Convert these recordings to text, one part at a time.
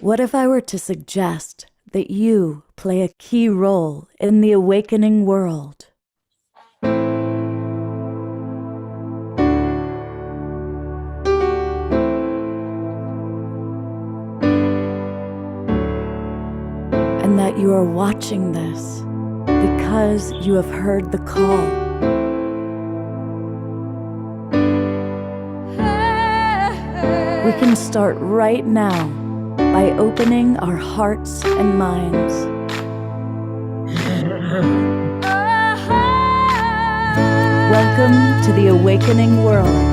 What if I were to suggest that you play a key role in the awakening world? And that you are watching this because you have heard the call. We can start right now by opening our hearts and minds. Welcome to the awakening world.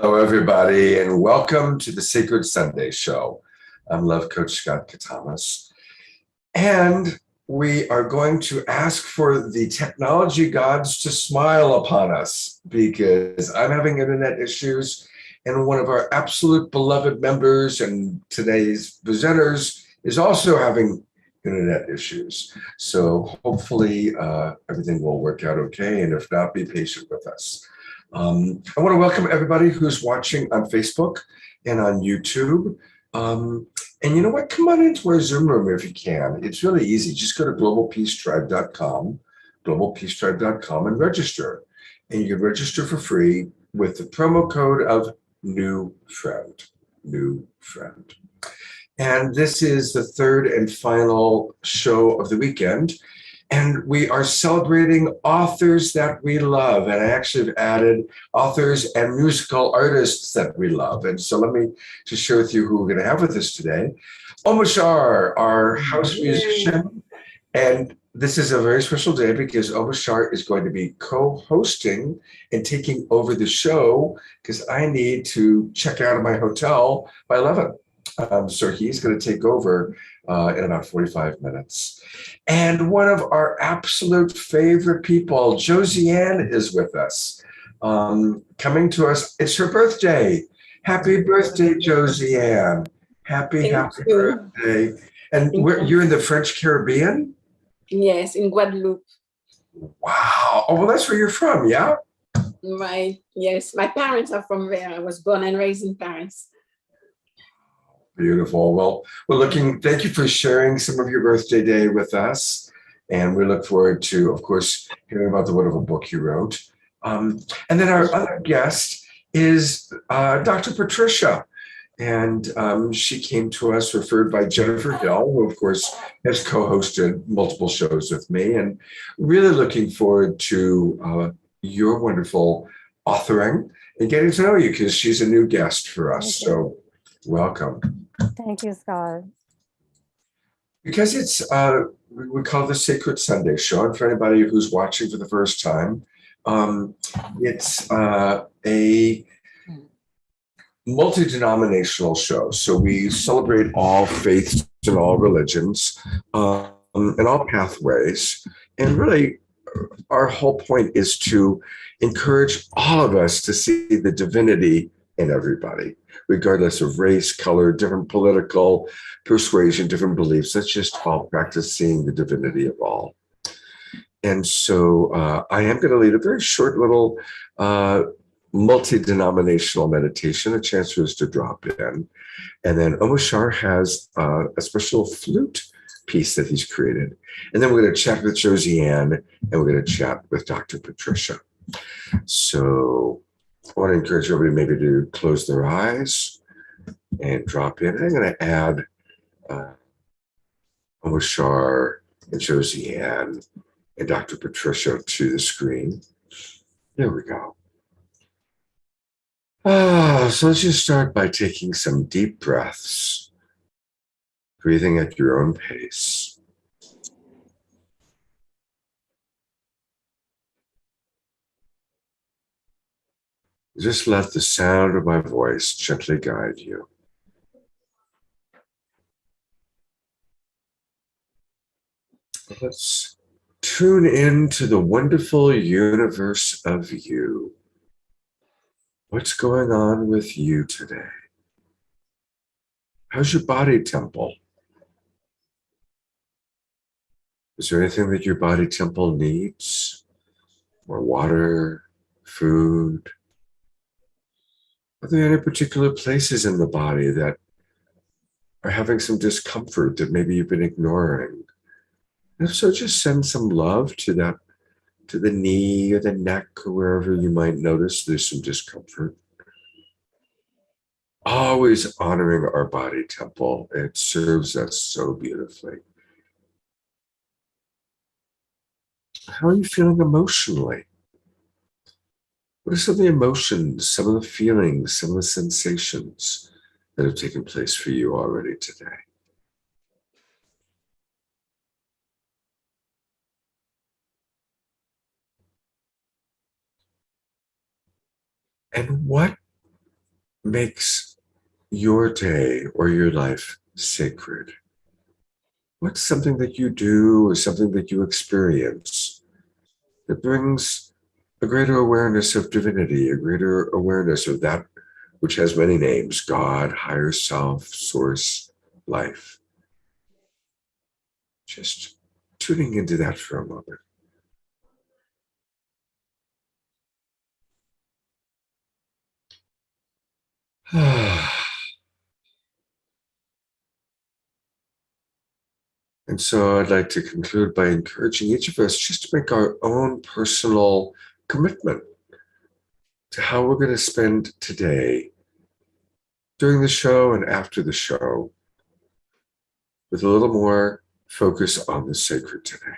Hello, everybody, and welcome to the Sacred Sunday Show. I'm Love Coach Scott Katamas, and we are going to ask for the technology gods to smile upon us because I'm having internet issues, and one of our absolute beloved members and today's presenters is also having internet issues. So hopefully everything will work out okay, and if not, be patient with us. I want to welcome everybody who's watching on Facebook and on YouTube. And you know what? Come on into our Zoom room if you can. It's really easy. Just go to globalpeacetribe.com, globalpeacetribe.com, and register. And you can register for free with the promo code of new friend. And this is the third and final show of the weekend. And we are celebrating authors that we love. And I actually have added authors and musical artists that we love. And so let me just share with you who we're going to have with us today. Omashar, our house musician. And this is a very special day because Omashar is going to be co-hosting and taking over the show because I need to check out of my hotel by 11. So he's going to take over in about 45 minutes. And one of our absolute favorite people, Josiane, is with us, coming to us. It's her birthday. Happy birthday, Josiane. Happy birthday. And you're in the French Caribbean? Yes, in Guadeloupe. Wow. Oh, well, that's where you're from, yeah? Right. Yes. My parents are from there. I was born and raised in Paris. Beautiful. Well, thank you for sharing some of your birthday day with us. And we look forward to, of course, hearing about the wonderful book you wrote. And then our other guest is Dr. Patricia. And she came to us referred by Jennifer Hill, who, of course, has co-hosted multiple shows with me. And really looking forward to your wonderful authoring and getting to know you because she's a new guest for us. So welcome. Thank you, Scott. Because it's, we call it the Sacred Sunday Show. And for anybody who's watching for the first time, it's a multi-denominational show. So we celebrate all faiths and all religions and all pathways. And really, our whole point is to encourage all of us to see the divinity in everybody, regardless of race, color, different political persuasion, different beliefs. Let's just all practice seeing the divinity of all. And so I am going to lead a very short little multi-denominational meditation, a chance for us to drop in. And then Omashar has a special flute piece that he's created. And then we're going to chat with Josie Ann, and we're going to chat with Dr. Patricia. So I want to encourage everybody maybe to close their eyes and drop in. I'm going to add Omashar and Josie Ann and Dr. Patricia to the screen. There we go. So let's just start by taking some deep breaths, breathing at your own pace. Just let the sound of my voice gently guide you. Let's tune into the wonderful universe of you. What's going on with you today? How's your body temple? Is there anything that your body temple needs? More water, food? Are there any particular places in the body that are having some discomfort that maybe you've been ignoring? And if so, just send some love to that, to the knee or the neck or wherever you might notice there's some discomfort. Always honoring our body temple. It serves us so beautifully. How are you feeling emotionally? What are some of the emotions, some of the feelings, some of the sensations that have taken place for you already today? And what makes your day or your life sacred? What's something that you do or something that you experience that brings a greater awareness of divinity, a greater awareness of that which has many names: God, higher self, source, life? Just tuning into that for a moment. And so I'd like to conclude by encouraging each of us just to make our own personal commitment to how we're going to spend today, during the show and after the show, with a little more focus on the sacred today.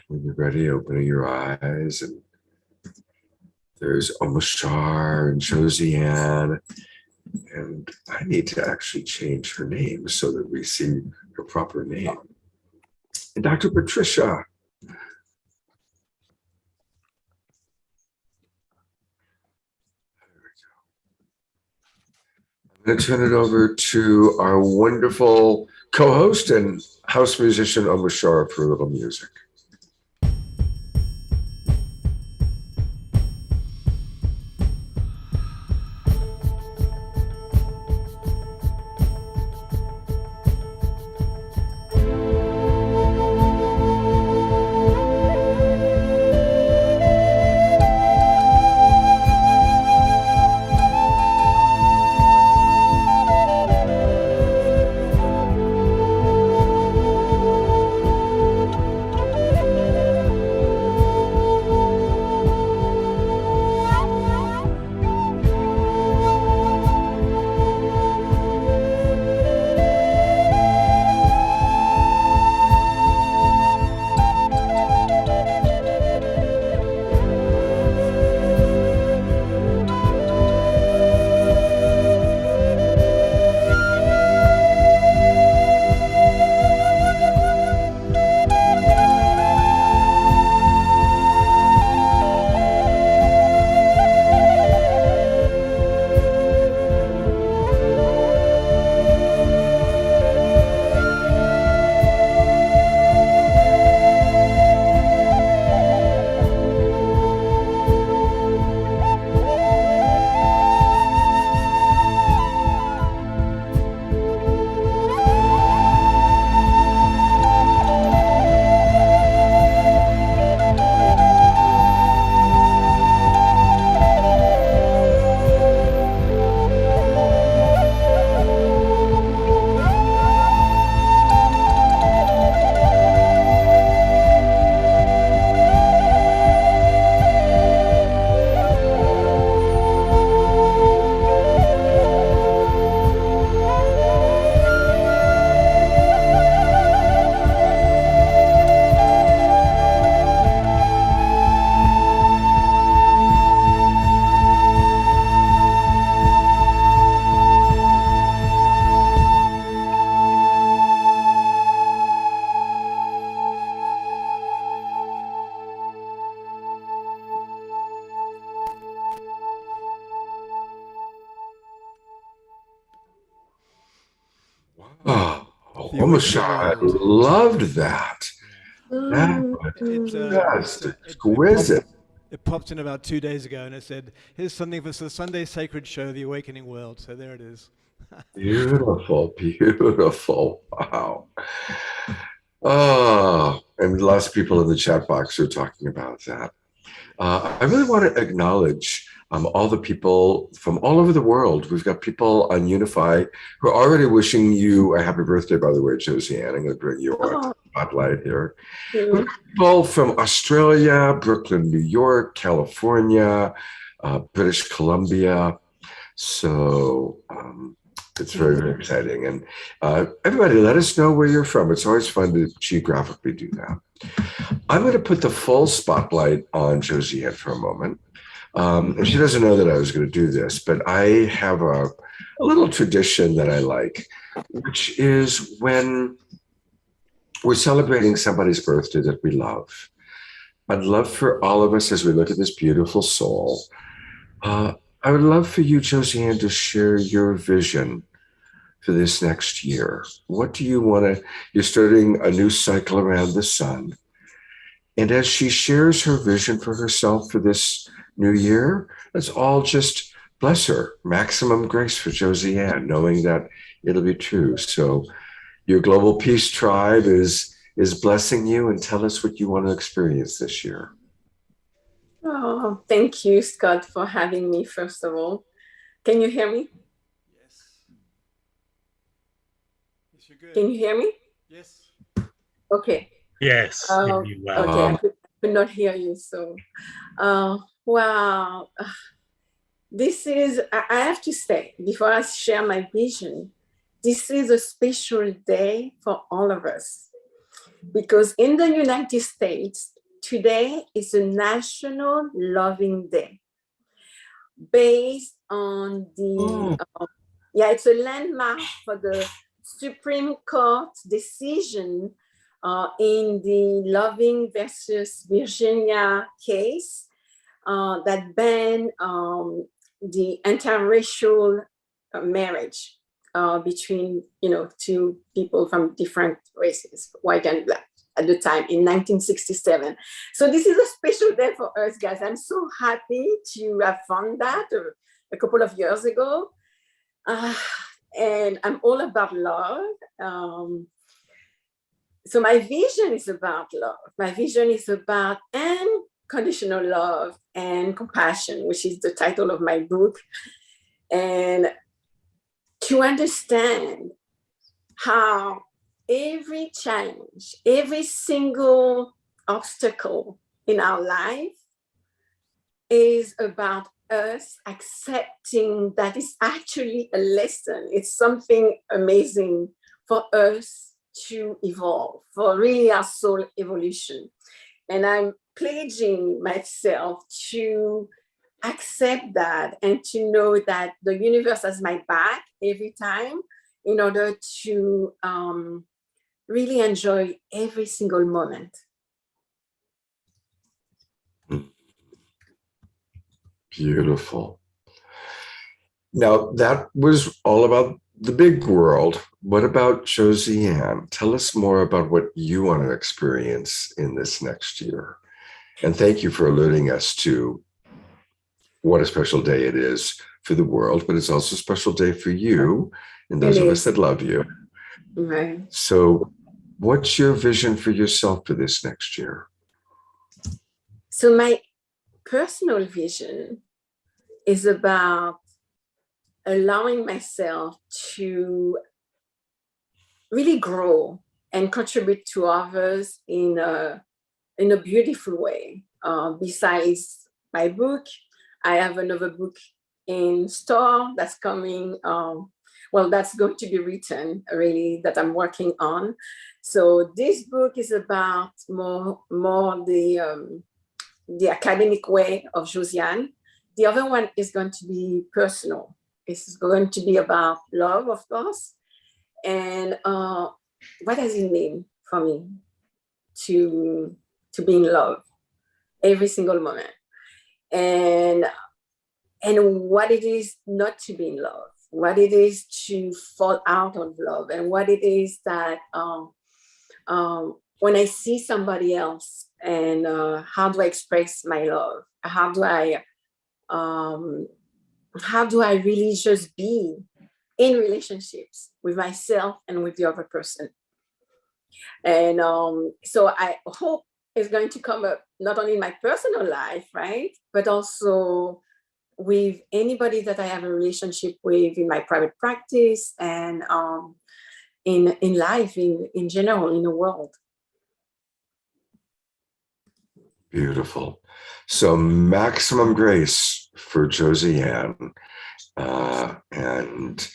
When you're ready, opening your eyes, and there's Omashar and Josie Ann. And I need to actually change her name so that we see her proper name. And Dr. Patricia. I'm going to turn it over to our wonderful co-host and house musician, Omashar, for a little music. Oh, Michelle, I loved that. That was just exquisite. It popped in about 2 days ago, and it said, "Here's something for the Sunday Sacred Show, The Awakening World." So there it is. Beautiful, beautiful. Wow. Oh, and lots of people in the chat box are talking about that. I really want to acknowledge all the people from all over the world. We've got people on Unify who are already wishing you a happy birthday, by the way, Josie Ann. I'm going to bring you on spotlight here. We've got people from Australia, Brooklyn, New York, California, British Columbia. So it's very, very exciting. And everybody, let us know where you're from. It's always fun to geographically do that. I'm going to put the full spotlight on Josie Ann for a moment. And she doesn't know that I was going to do this, but I have a little tradition that I like, which is when we're celebrating somebody's birthday that we love. I'd love for all of us, as we look at this beautiful soul, I would love for you, Josie Ann, to share your vision for this next year. What do you want to, you're starting a new cycle around the sun. And as she shares her vision for herself for this new year, let's all just bless her. Maximum grace for Josie Ann, knowing that it'll be true. So your Global Peace Tribe is blessing you, and tell us what you want to experience this year. Oh, thank you, Scott, for having me, first of all. Can you hear me? Yes. Yes, you're good. Can you hear me? Yes. Okay. Yes. Okay, I could not hear you. So, wow. This is, I have to say, before I share my vision, this is a special day for all of us. Because in the United States, today is a National Loving Day based on the, it's a landmark for the Supreme Court decision in the Loving versus Virginia case that banned the interracial marriage between, two people from different races, white and black, at the time in 1967. So this is a special day for us, guys. I'm so happy to have found that a couple of years ago. And I'm all about love. So my vision is about love. My vision is about unconditional love and compassion, which is the title of my book. And to understand how every challenge, every single obstacle in our life is about us accepting that it's actually a lesson. It's something amazing for us to evolve, for really our soul evolution. And I'm pledging myself to accept that and to know that the universe has my back every time in order to really enjoy every single moment. Beautiful. Now, that was all about the big world. What about Josie Ann? Tell us more about what you want to experience in this next year. And thank you for alerting us to what a special day it is for the world, but it's also a special day for you and those of us that love you. Right. So what's your vision for yourself for this next year? So my personal vision is about allowing myself to really grow and contribute to others in a beautiful way. Besides my book, I have another book in store that's coming. That's going to be written really, that I'm working on. So this book is about more the academic way of Josie Ann. The other one is going to be personal. It's going to be about love, of course. And what does it mean for me to be in love every single moment? And what it is not to be in love, what it is to fall out of love, and what it is that when I see somebody else, and how do I express my love? How do I really just be in relationships with myself and with the other person? And so I hope it's going to come up not only in my personal life, right, but also with anybody that I have a relationship with in my private practice, and in life in general, in the world. Beautiful. So maximum grace for Josie Ann, and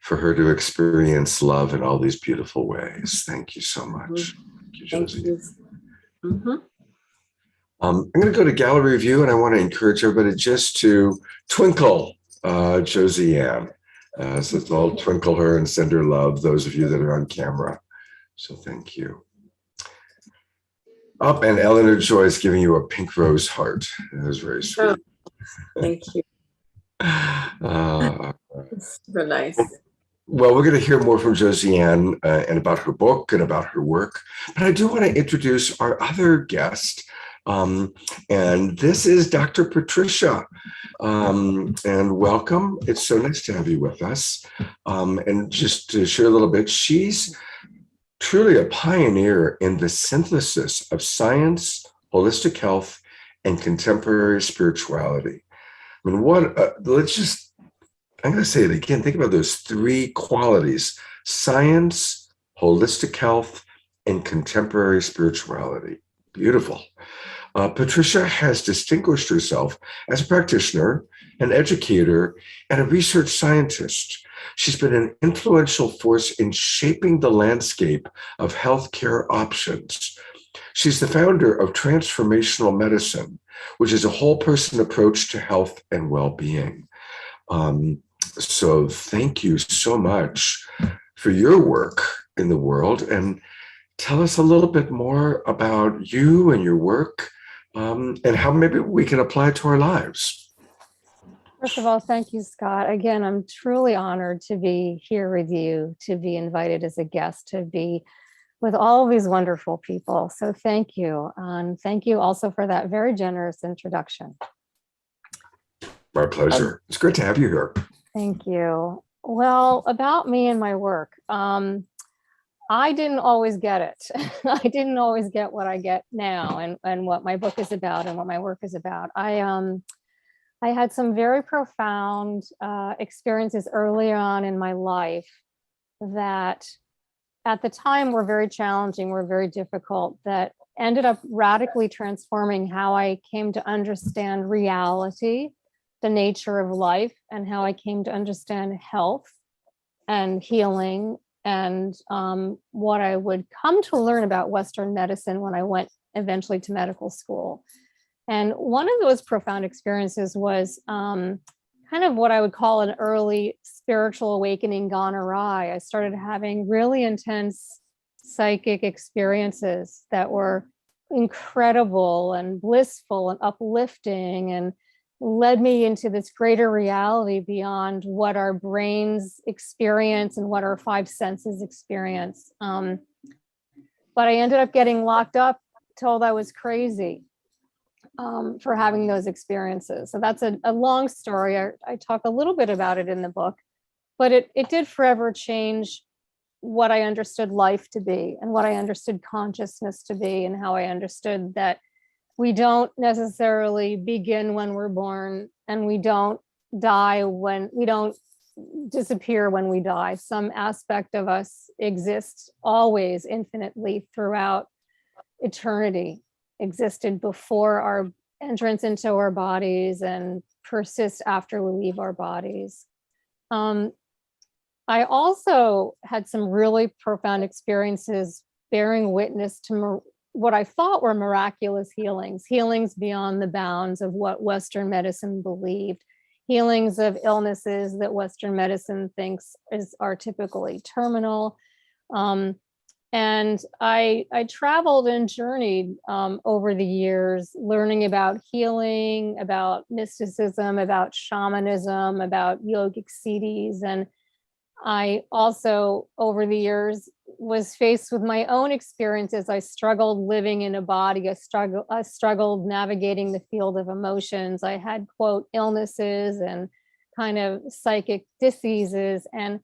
for her to experience love in all these beautiful ways. Thank you so much. Thank you, Josie. Thank you. Mm-hmm. I'm going to go to gallery view, and I want to encourage everybody just to twinkle Josie Ann. So let's all twinkle her and send her love, those of you that are on camera. So thank you. Up, and Eleanor Joy is giving you a pink rose heart. That was very sweet. Oh, thank you. Super nice. Well, we're going to hear more from Josie Ann and about her book and about her work. But I do want to introduce our other guest. And this is Dr. Patricia. And welcome. It's so nice to have you with us. And just to share a little bit, she's truly a pioneer in the synthesis of science, holistic health, and contemporary spirituality. I mean, I'm going to say it again. Think about those three qualities: science, holistic health, and contemporary spirituality. Beautiful. Patricia has distinguished herself as a practitioner, an educator, and a research scientist. She's been an influential force in shaping the landscape of healthcare options. She's the founder of Transformational Medicine, which is a whole person approach to health and well-being. So thank you so much for your work in the world, and tell us a little bit more about you and your work, and how maybe we can apply it to our lives. First of all, thank you, Scott. Again, I'm truly honored to be here with you, to be invited as a guest, to be with all of these wonderful people. So thank you. And thank you also for that very generous introduction. My pleasure. It's great to have you here. Thank you. Well, about me and my work. I didn't always get it. I didn't always get what I get now, and what my book is about and what my work is about. I had some very profound experiences early on in my life that at the time were very challenging, were very difficult, that ended up radically transforming how I came to understand reality, the nature of life, and how I came to understand health and healing, and what I would come to learn about Western medicine when I went eventually to medical school. And one of those profound experiences was kind of what I would call an early spiritual awakening gone awry. I started having really intense psychic experiences that were incredible and blissful and uplifting, and led me into this greater reality beyond what our brains experience and what our five senses experience. But I ended up getting locked up, told I was crazy for having those experiences. So that's a long story. I talk a little bit about it in the book, but it did forever change what I understood life to be, and what I understood consciousness to be, and how I understood that we don't necessarily begin when we're born, and we don't die when we don't disappear when we die. Some aspect of us exists always, infinitely, throughout eternity, existed before our entrance into our bodies and persists after we leave our bodies. I also had some really profound experiences bearing witness to what I thought were miraculous healings beyond the bounds of what Western medicine believed, healings of illnesses that Western medicine thinks are typically terminal. And I traveled and journeyed over the years, learning about healing, about mysticism, about shamanism, about yogic siddhis. And I also, over the years, was faced with my own experiences. I struggled living in a body. I struggled navigating the field of emotions. I had, quote, illnesses and kind of psychic diseases. And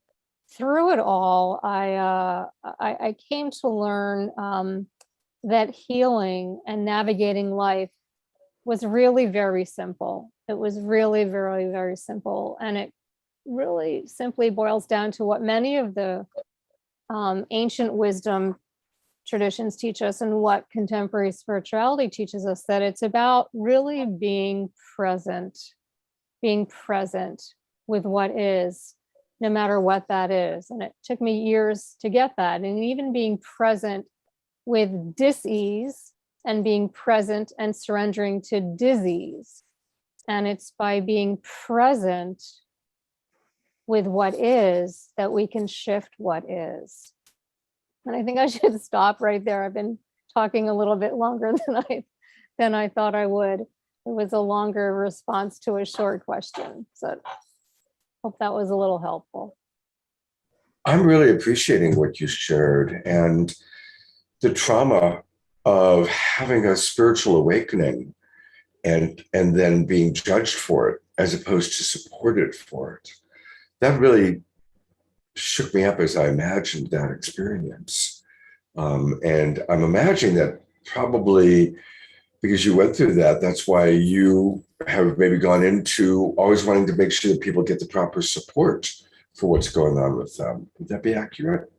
through it all, I came to learn that healing and navigating life was really very simple. It was really very, very simple. And it really simply boils down to what many of the ancient wisdom traditions teach us and what contemporary spirituality teaches us, that it's about really being present with what is, no matter what that is. And it took me years to get that. And even being present with dis-ease and being present and surrendering to disease. And it's by being present with what is that we can shift what is. And I think I should stop right there. I've been talking a little bit longer than I thought I would. It was a longer response to a short question. So hope that was a little helpful. I'm really appreciating what you shared and the trauma of having a spiritual awakening and then being judged for it as opposed to supported for it. That really shook me up as I imagined that experience. And I'm imagining that probably because you went through that, that's why you have maybe gone into always wanting to make sure that people get the proper support for what's going on with them. Would that be accurate?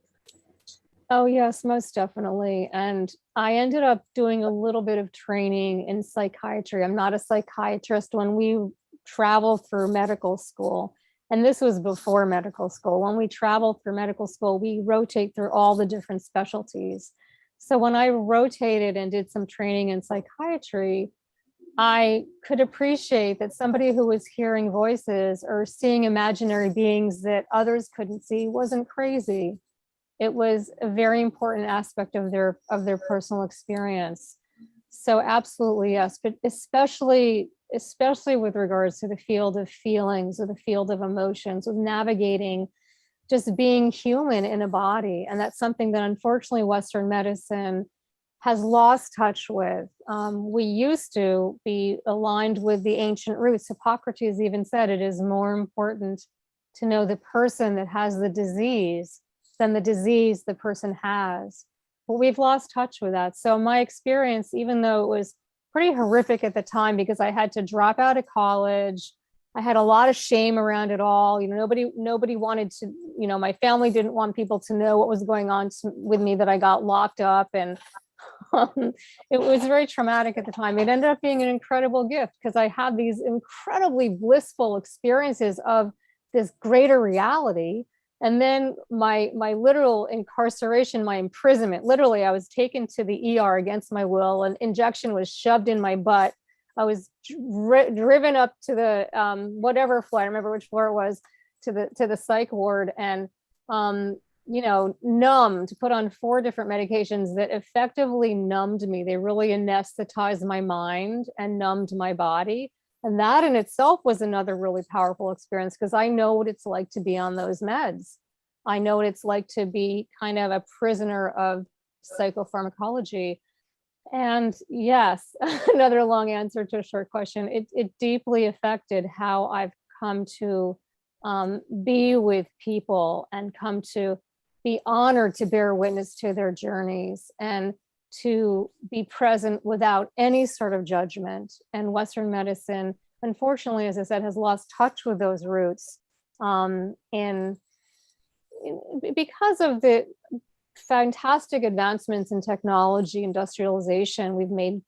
Oh, yes, most definitely. And I ended up doing a little bit of training in psychiatry. I'm not a psychiatrist. When we travel through medical school, and this was before medical school, when we travel through medical school, we rotate through all the different specialties. So when I rotated and did some training in psychiatry, I could appreciate that somebody who was hearing voices or seeing imaginary beings that others couldn't see wasn't crazy. It was a very important aspect of their personal experience. So absolutely, yes, but especially with regards to the field of feelings or the field of emotions, with navigating just being human in a body. And that's something that unfortunately Western medicine has lost touch with. We used to be aligned with the ancient roots. Hippocrates even said it is more important to know the person that has the disease than the disease the person has. But we've lost touch with that. So my experience, even though it was pretty horrific at the time because I had to drop out of college, I had a lot of shame around it all. You know, nobody wanted to, you know, my family didn't want people to know what was going on with me, that I got locked up. And it was very traumatic at the time. It ended up being an incredible gift because I had these incredibly blissful experiences of this greater reality. And then my literal incarceration, my imprisonment, literally I was taken to the ER against my will. An injection was shoved in my butt. I was driven up to the whatever floor, I don't remember which floor it was, to the psych ward, and you know, numbed, put on 4 different medications that effectively numbed me. They really anesthetized my mind and numbed my body. And that in itself was another really powerful experience because I know what it's like to be on those meds. I know what it's like to be kind of a prisoner of psychopharmacology. And yes, another long answer to a short question. It deeply affected how I've come to be with people and come to be honored to bear witness to their journeys and to be present without any sort of judgment. And Western medicine, unfortunately, as I said, has lost touch with those roots because of the fantastic advancements in technology, industrialization. We've made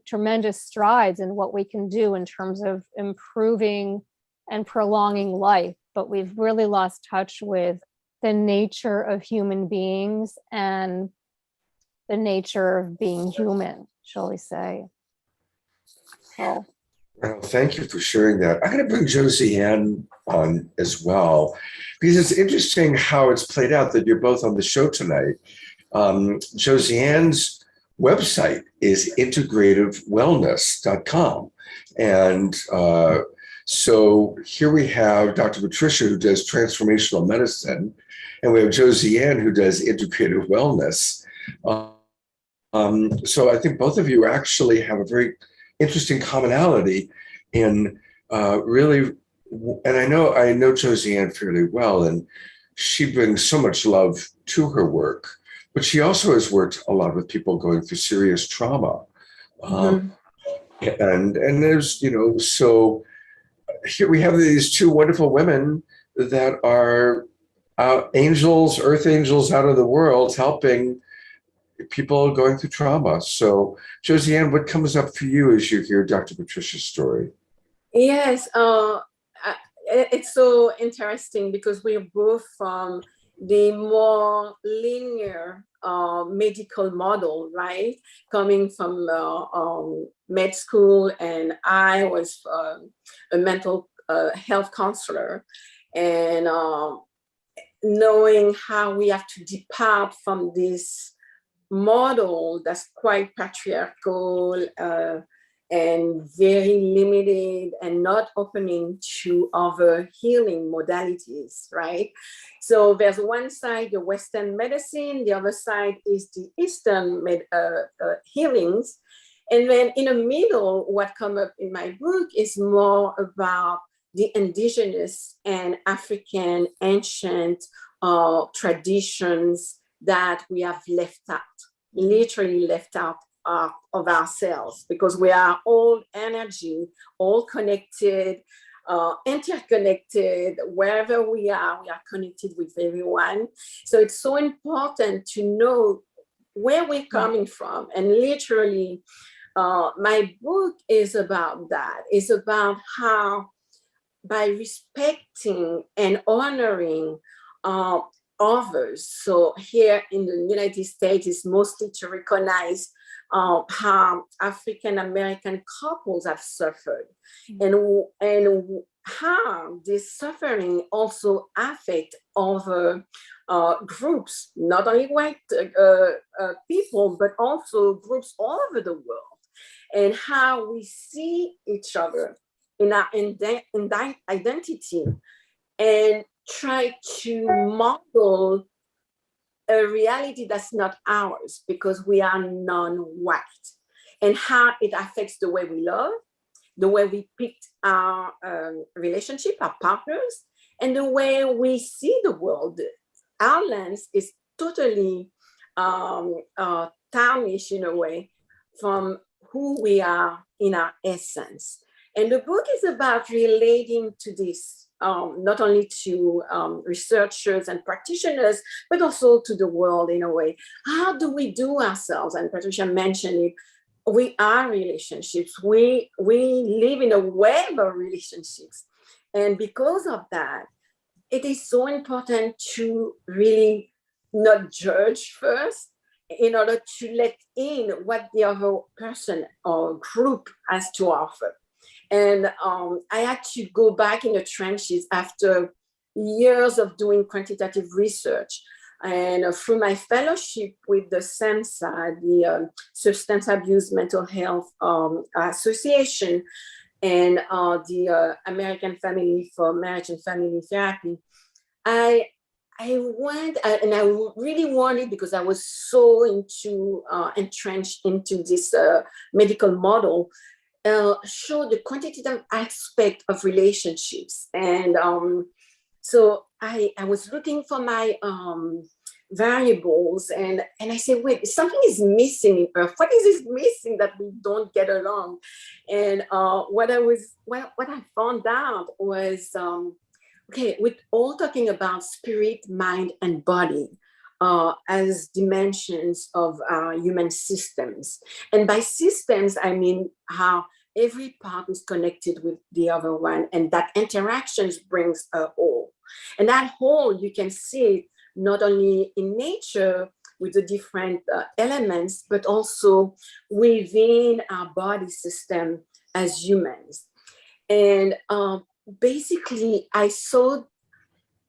tremendous strides in what we can do in terms of improving and prolonging life, but we've really lost touch with the nature of human beings and the nature of being human, shall we say. So. Well, thank you for sharing that. I'm going to bring Josie Ann on as well, because it's interesting how it's played out that you're both on the show tonight. Josiane's website is integrativewellness.com. And so here we have Dr. Patricia, who does transformational medicine, and we have Josiane, who does integrative wellness. So I think both of you actually have a very interesting commonality in really, and I know Josiane fairly well, and she brings so much love to her work, but she also has worked a lot with people going through serious trauma. And there's, so here we have these two wonderful women that are angels, earth angels out of the world, helping people going through trauma. So Josiane, what comes up for you as you hear Dr. Patricia's story? Yes, it's so interesting because we're both from the more linear medical model, right? Coming from med school, and I was a mental health counselor, and knowing how we have to depart from this model that's quite patriarchal and very limited and not opening to other healing modalities, right? So there's one side, the Western medicine, the other side is the Eastern healings. And then in the middle, what comes up in my book is more about the indigenous and African ancient traditions that we have left out, literally left out of ourselves, because we are all energy, all connected, interconnected. Wherever we are connected with everyone. So it's so important to know where we're coming from. And literally, my book is about that. It's about how, by respecting and honoring others. So here in the United States, it's mostly to recognize how African American couples have suffered, and how this suffering also affect other groups, not only white people, but also groups all over the world, and how we see each other in our identity and try to model a reality that's not ours because we are non-white, and how it affects the way we love, the way we pick our relationship, our partners, and the way we see the world. Our lens is totally tarnished in a way from who we are in our essence. And the book is about relating to this, not only to researchers and practitioners, but also to the world in a way. How do we do ourselves? And Patricia mentioned it. We are relationships. We live in a web of relationships. And because of that, it is so important to really not judge first, in order to let in what the other person or group has to offer. And I had to go back in the trenches after years of doing quantitative research. And through my fellowship with the SAMHSA, the Substance Abuse Mental Health Association, and the American Family for Marriage and Family Therapy, I went, and I really wanted, because I was so entrenched into this medical model, show the quantitative aspect of relationships. And so I was looking for my variables, and I said, wait, something is missing in Earth. What is this missing that we don't get along? And what I found out was, okay, we're all talking about spirit, mind, and body as dimensions of human systems. And by systems, I mean how every part is connected with the other one, and that interactions brings a whole. And that whole, you can see it not only in nature with the different elements, but also within our body system as humans. And basically, I saw,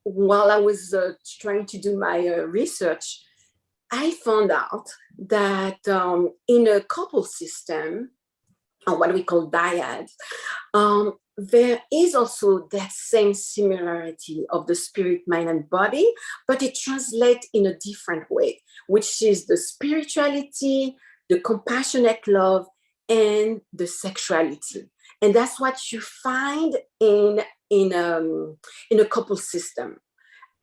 while I was trying to do my research, I found out that in a couple system, or what we call dyad, there is also that same similarity of the spirit, mind, and body, but it translates in a different way, which is the spirituality, the compassionate love, and the sexuality. And that's what you find in a couple system,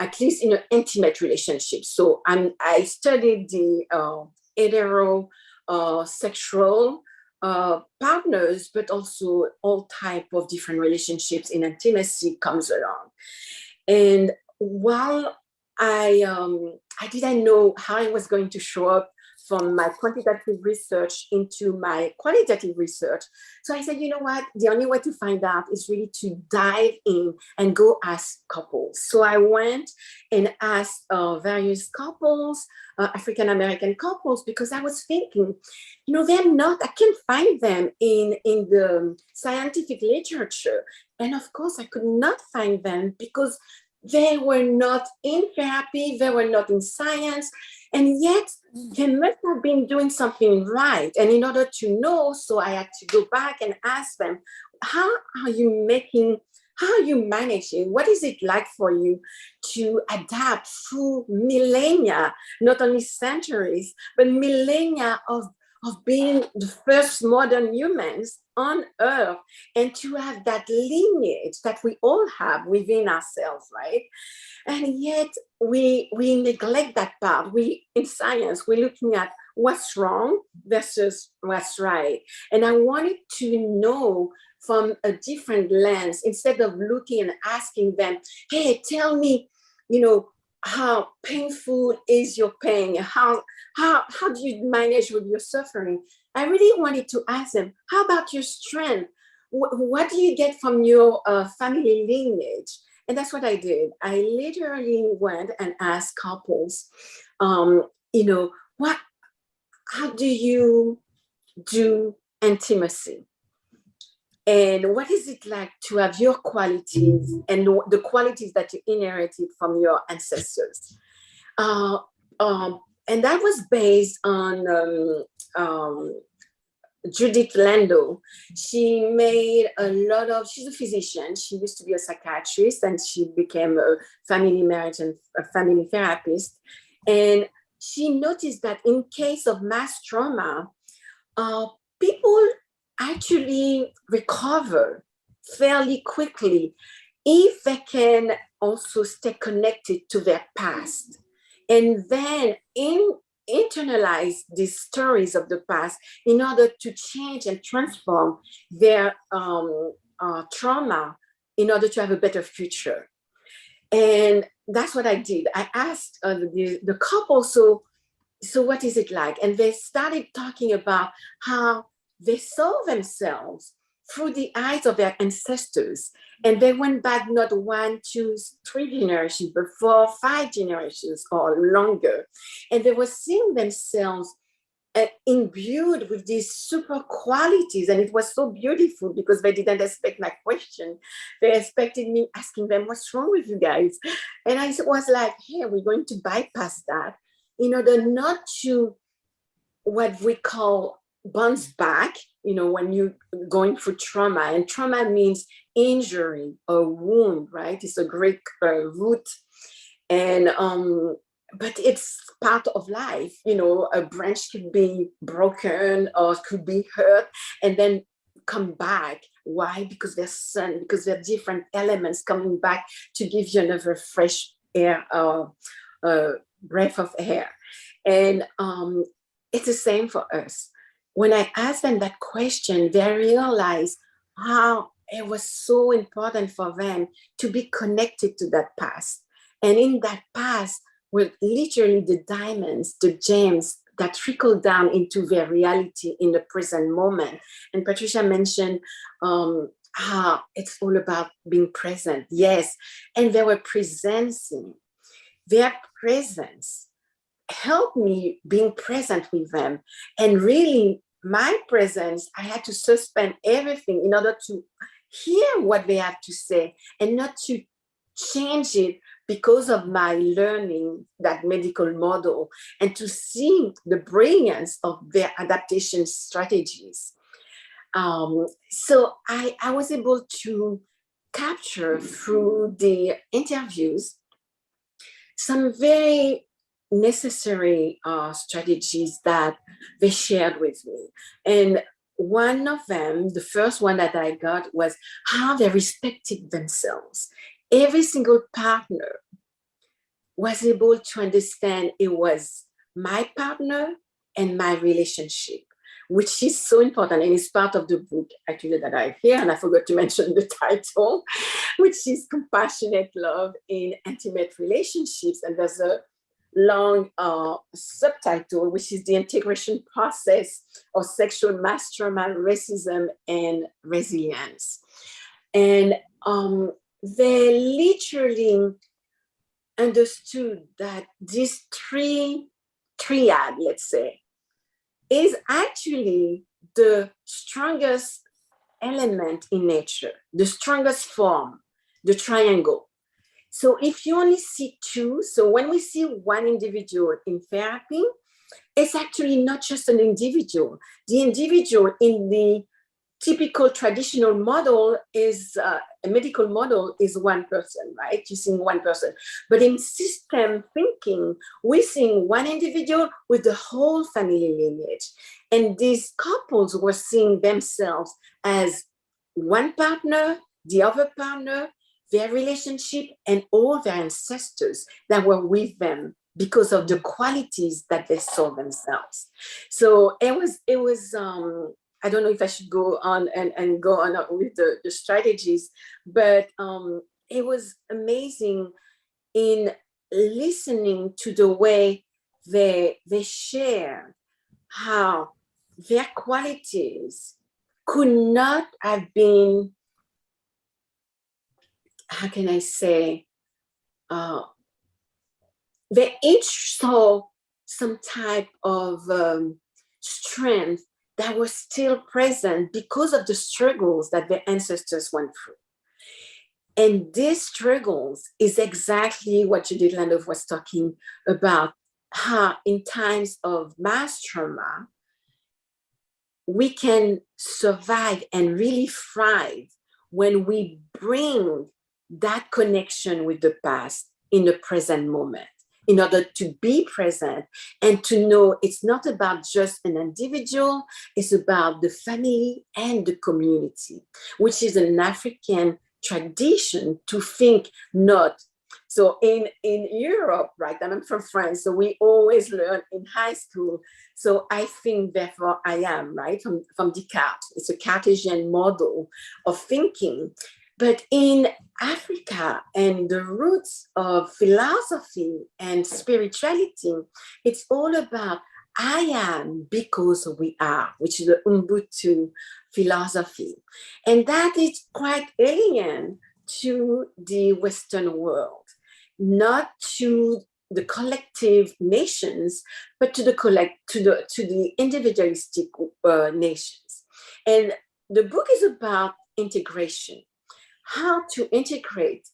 at least in an intimate relationship. So I studied the heterosexual partners, but also all type of different relationships in intimacy comes along. And while I didn't know how I was going to show up from my quantitative research into my qualitative research. So I said, you know what, the only way to find out is really to dive in and go ask couples. So I went and asked various couples, African-American couples, because I was thinking, you know, I can't find them in the scientific literature. And of course, I could not find them because they were not in therapy, they were not in science, and yet they must have been doing something right. And in order to know, so I had to go back and ask them, how are you managing? What is it like for you to adapt through millennia, not only centuries, but millennia of being the first modern humans on Earth, and to have that lineage that we all have within ourselves, right? And yet we neglect that part. In science, we're looking at what's wrong versus what's right. And I wanted to know from a different lens, instead of looking and asking them, hey, tell me, you know, how painful is your pain? How do you manage with your suffering? I really wanted to ask them, how about your strength? What do you get from your family lineage? And that's what I did. I literally went and asked couples, you know, how do you do intimacy? And what is it like to have your qualities and the qualities that you inherited from your ancestors? And that was based on Judith Lando. She made she's a physician. She used to be a psychiatrist, and she became a family marriage and a family therapist. And she noticed that in case of mass trauma, people actually recover fairly quickly if they can also stay connected to their past, and then internalize these stories of the past in order to change and transform their trauma in order to have a better future. And that's what I did. I asked the couple, so what is it like? And they started talking about how they saw themselves through the eyes of their ancestors. And they went back not 1, 2, 3 generations, but 4, 5 generations or longer. And they were seeing themselves imbued with these super qualities. And it was so beautiful because they didn't expect my question. They expected me asking them, what's wrong with you guys? And I was like, hey, we're going to bypass that in order not to what we call bounce back, you know, when you're going through trauma. And trauma means injury or wound, right? It's a Greek root. And but it's part of life. You know, a branch could be broken or could be hurt and then come back. Why? Because there's sun, because there are different elements coming back to give you another fresh air, breath of air. And it's the same for us. When I asked them that question, they realized how it was so important for them to be connected to that past. And in that past were literally the diamonds, the gems that trickle down into their reality in the present moment. And Patricia mentioned how it's all about being present. Yes, and they were presencing. Their presence helped me being present with them. And really, my presence, I had to suspend everything in order to hear what they have to say and not to change it because of my learning that medical model and to see the brilliance of their adaptation strategies. So I was able to capture through the interviews some very necessary strategies that they shared with me. And one of them, the first one that I got, was how they respected themselves. Every single partner was able to understand it was my partner and my relationship, which is so important. And it's part of the book actually that I have here. And I forgot to mention the title, which is Compassionate Love in Intimate Relationships. And there's a long subtitle, which is the integration process of sexual mass trauma, racism, and resilience. And they literally understood that this triad, let's say, is actually the strongest element in nature, the strongest form, the triangle. So if you only see two, so when we see one individual in therapy, it's actually not just an individual. The individual in the typical traditional model is, a medical model is one person, right? You're seeing one person. But in system thinking, we're seeing one individual with the whole family lineage. And these couples were seeing themselves as one partner, the other partner, their relationship, and all their ancestors that were with them because of the qualities that they saw themselves. So it was I don't know if I should go on and go on with the strategies, but it was amazing in listening to the way they share how their qualities could not have been, how can I say, they each saw some type of strength that was still present because of the struggles that their ancestors went through. And these struggles is exactly what Judith Landau was talking about, how in times of mass trauma, we can survive and really thrive when we bring that connection with the past in the present moment, in order to be present and to know it's not about just an individual, it's about the family and the community, which is an African tradition to think not. So in Europe, right, and I'm from France, so we always learn in high school. So I think, therefore I am, right, from Descartes. It's a Cartesian model of thinking. But in Africa and the roots of philosophy and spirituality, it's all about I am because we are, which is the Ubuntu philosophy. And that is quite alien to the Western world, not to the collective nations, but to the individualistic nations. And the book is about integration. How to integrate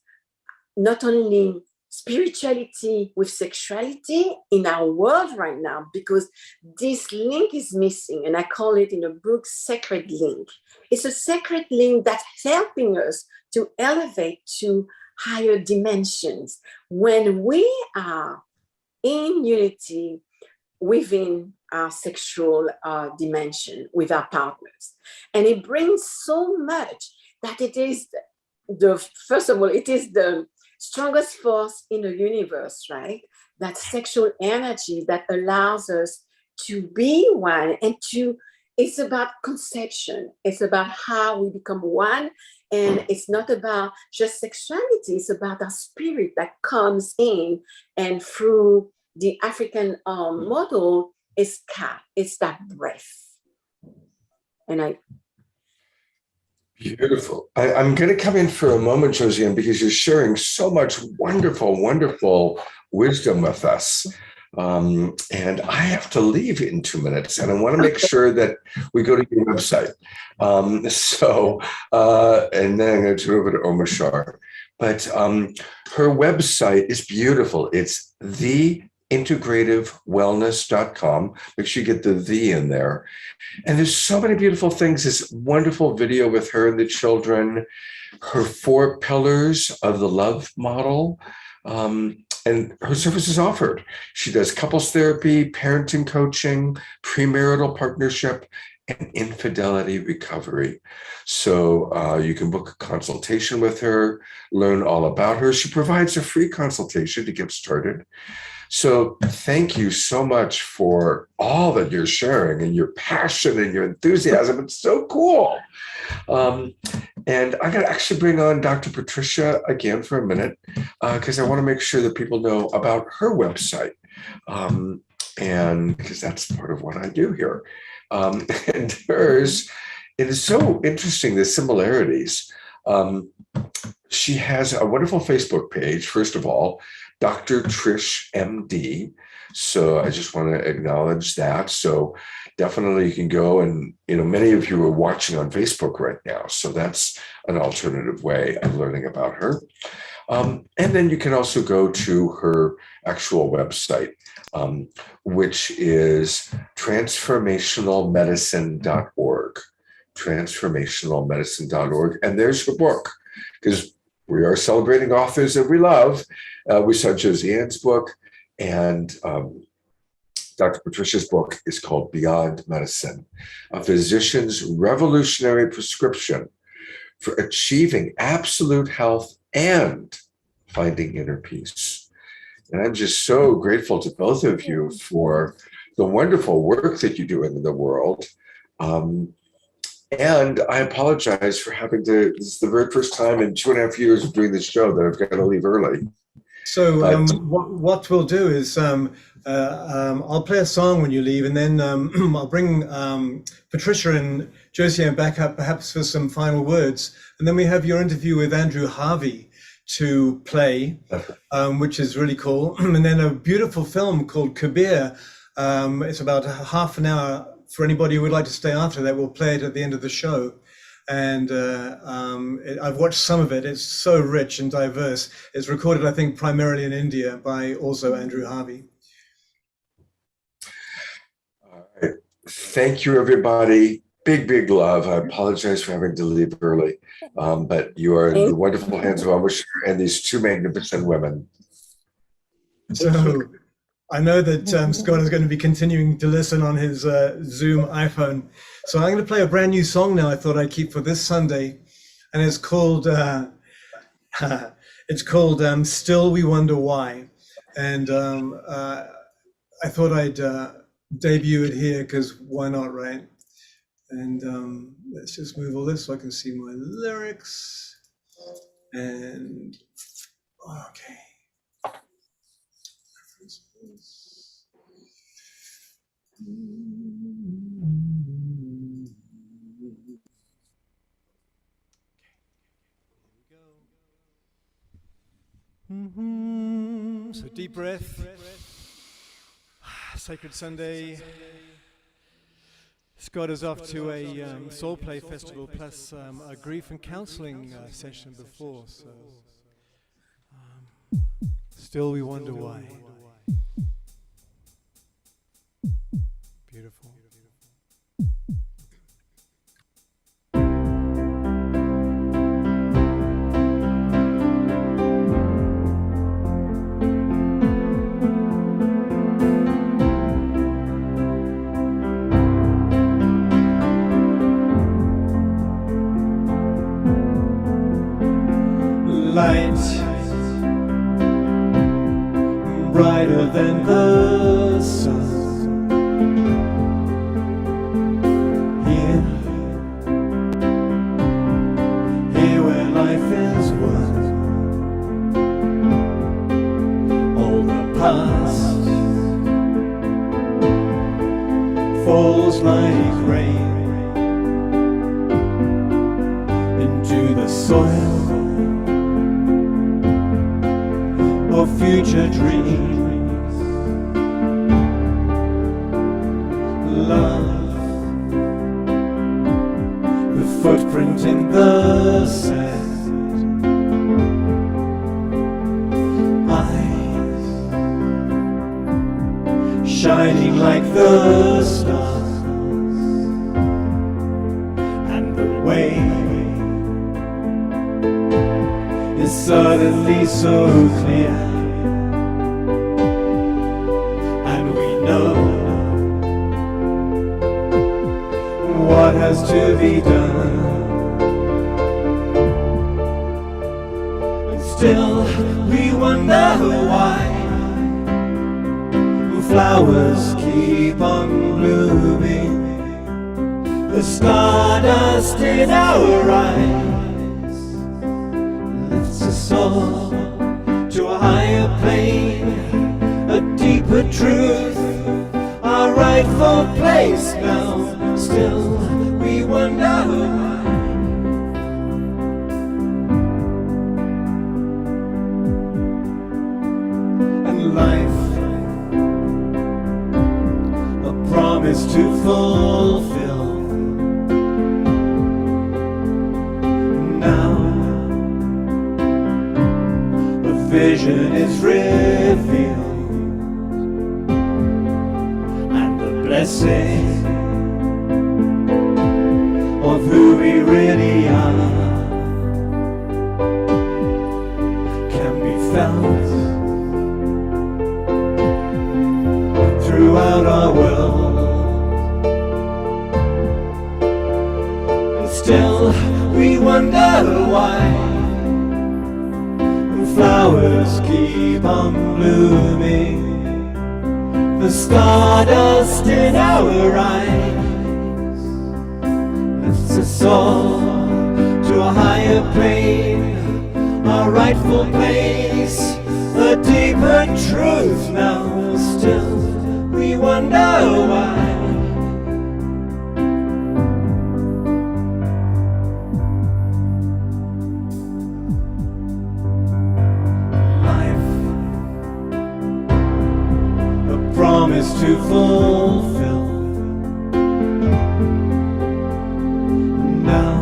not only spirituality with sexuality in our world right now, because this link is missing, and I call it in the book sacred link. It's a sacred link that's helping us to elevate to higher dimensions when we are in unity within our sexual dimension with our partners. And it brings so much that it is first of all, it is the strongest force in the universe, right? That sexual energy that allows us to be one and it's about conception. It's about how we become one. And it's not about just sexuality. It's about our spirit that comes in, and through the African model, it's Ka, it's that breath. And Beautiful. I'm going to come in for a moment, Josiane, because you're sharing so much wonderful, wonderful wisdom with us. And I have to leave in 2 minutes, and I want to make sure that we go to your website. And then I'm going to turn over to Omar Shar. But her website is beautiful. It's theintegrativewellness.com. Make sure you get the in there. And there's so many beautiful things. This wonderful video with her and the children, her 4 pillars of the love model. And her services offered. She does couples therapy, parenting coaching, premarital partnership, and infidelity recovery. So you can book a consultation with her, learn all about her. She provides a free consultation to get started. So thank you so much for all that you're sharing and your passion and your enthusiasm. It's so cool. And I'm going to actually bring on Dr. Patricia again for a minute because I want to make sure that people know about her website. And because that's part of what I do here. And hers, it is so interesting, the similarities. She has a wonderful Facebook page, first of all, Dr. Trish MD. So I just want to acknowledge that. So definitely you can go and, many of you are watching on Facebook right now. So that's an alternative way of learning about her. And then you can also go to her actual website, which is transformationalmedicine.org, transformationalmedicine.org. And there's her book, because we are celebrating authors that we love. We saw Josie Ann's book, and Dr. Patricia's book is called Beyond Medicine, a physician's revolutionary prescription for achieving absolute health and finding inner peace. And I'm just so grateful to both of you for the wonderful work that you do in the world. And I apologize for having to, this is the very first time in 2.5 years of doing this show that I've got to leave early. So what we'll do is I'll play a song when you leave, and then I'll bring Patricia and Josie back up perhaps for some final words. And then we have your interview with Andrew Harvey to play, which is really cool. And then a beautiful film called Kabir. It's about half an hour. For anybody who would like to stay after that, we'll play it at the end of the show. And I've watched some of it. It's so rich and diverse. It's recorded, I think, primarily in India by also Andrew Harvey. All right. Thank you, everybody. Big love. I apologize for having to leave early, but you are in the wonderful hands of Amisher and these 2 magnificent women. So I know that Scott is going to be continuing to listen on his Zoom iPhone. So I'm going to play a brand new song now I thought I'd keep for this Sunday. And it's called Still We Wonder Why. And I thought I'd debut it here because why not, right? And let's just move all this so I can see my lyrics. And okay. So deep breath. Sacred Sunday. Scott is off to a Soul Play Festival plus a grief and counseling session before. So still we wonder why. Beautiful. Light brighter than the sun. Here where life is one. All the past falls like rain into the soil of future dreams. Love, the footprint in the sand, shining like the stars, and the way is suddenly so clear, and we know what has to be done. And still we wonder why flowers keep on blooming. The stardust in our eyes lifts us all to a higher plane, a deeper truth, our rightful place now. Still we wonder why. And life, a promise to fulfill. Now a vision is revealed, and the blessing of who we really are can be felt throughout our world. And still we wonder why flowers keep on blooming. The stardust in our eyes lifts us all to a higher plane, our rightful place, a deeper truth now. Still we wonder why. Life, a promise to fulfill. Now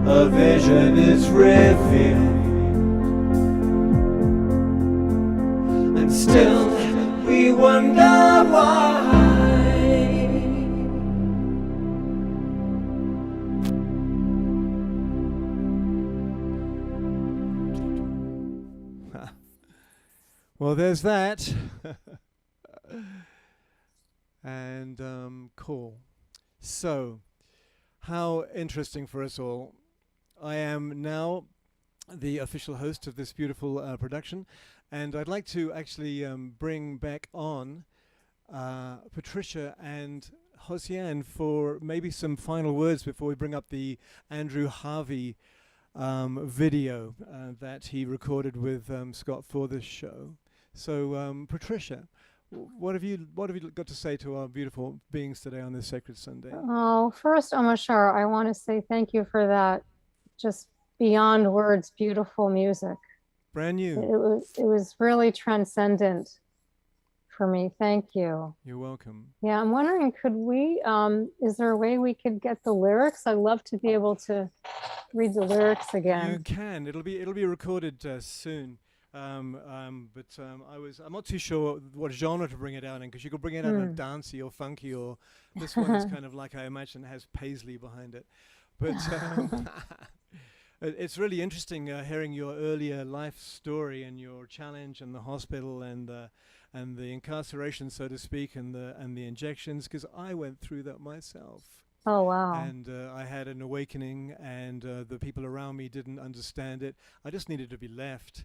a vision is revealed, and still we wonder why. Well, there's that. And cool. So, how interesting for us all. I am now the official host of this beautiful production, and I'd like to actually bring back on Patricia and Hosian for maybe some final words before we bring up the Andrew Harvey video that he recorded with Scott for this show. So, Patricia, what have you got to say to our beautiful beings today on this Sacred Sunday? Oh, first, Omashar, I want to say thank you for that just beyond words beautiful music. Brand new. It was really transcendent for me. Thank you. You're welcome. Yeah, I'm wondering, could we, is there a way we could get the lyrics? I'd love to be able to read the lyrics again. You can. It'll be recorded soon. I'm not too sure what genre to bring it out in, because you could bring it out in dancey or funky, or this one is kind of like, I imagine, has Paisley behind it. But it's really interesting hearing your earlier life story and your challenge and the hospital and the incarceration, so to speak, and the injections, because I went through that myself. Oh, wow. And I had an awakening, and the people around me didn't understand it. I just needed to be left,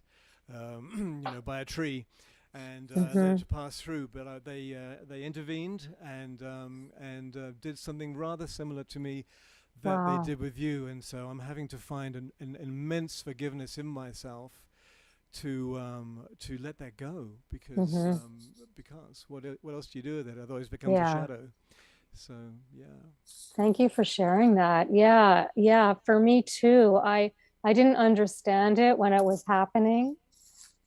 by a tree, and to pass through. But they intervened and did something rather similar to me that they did with you. And so I'm having to find an immense forgiveness in myself to let that go, because what else do you do with it? Otherwise it becomes a shadow. So Thank you for sharing that. Yeah, for me too. I didn't understand it when it was happening,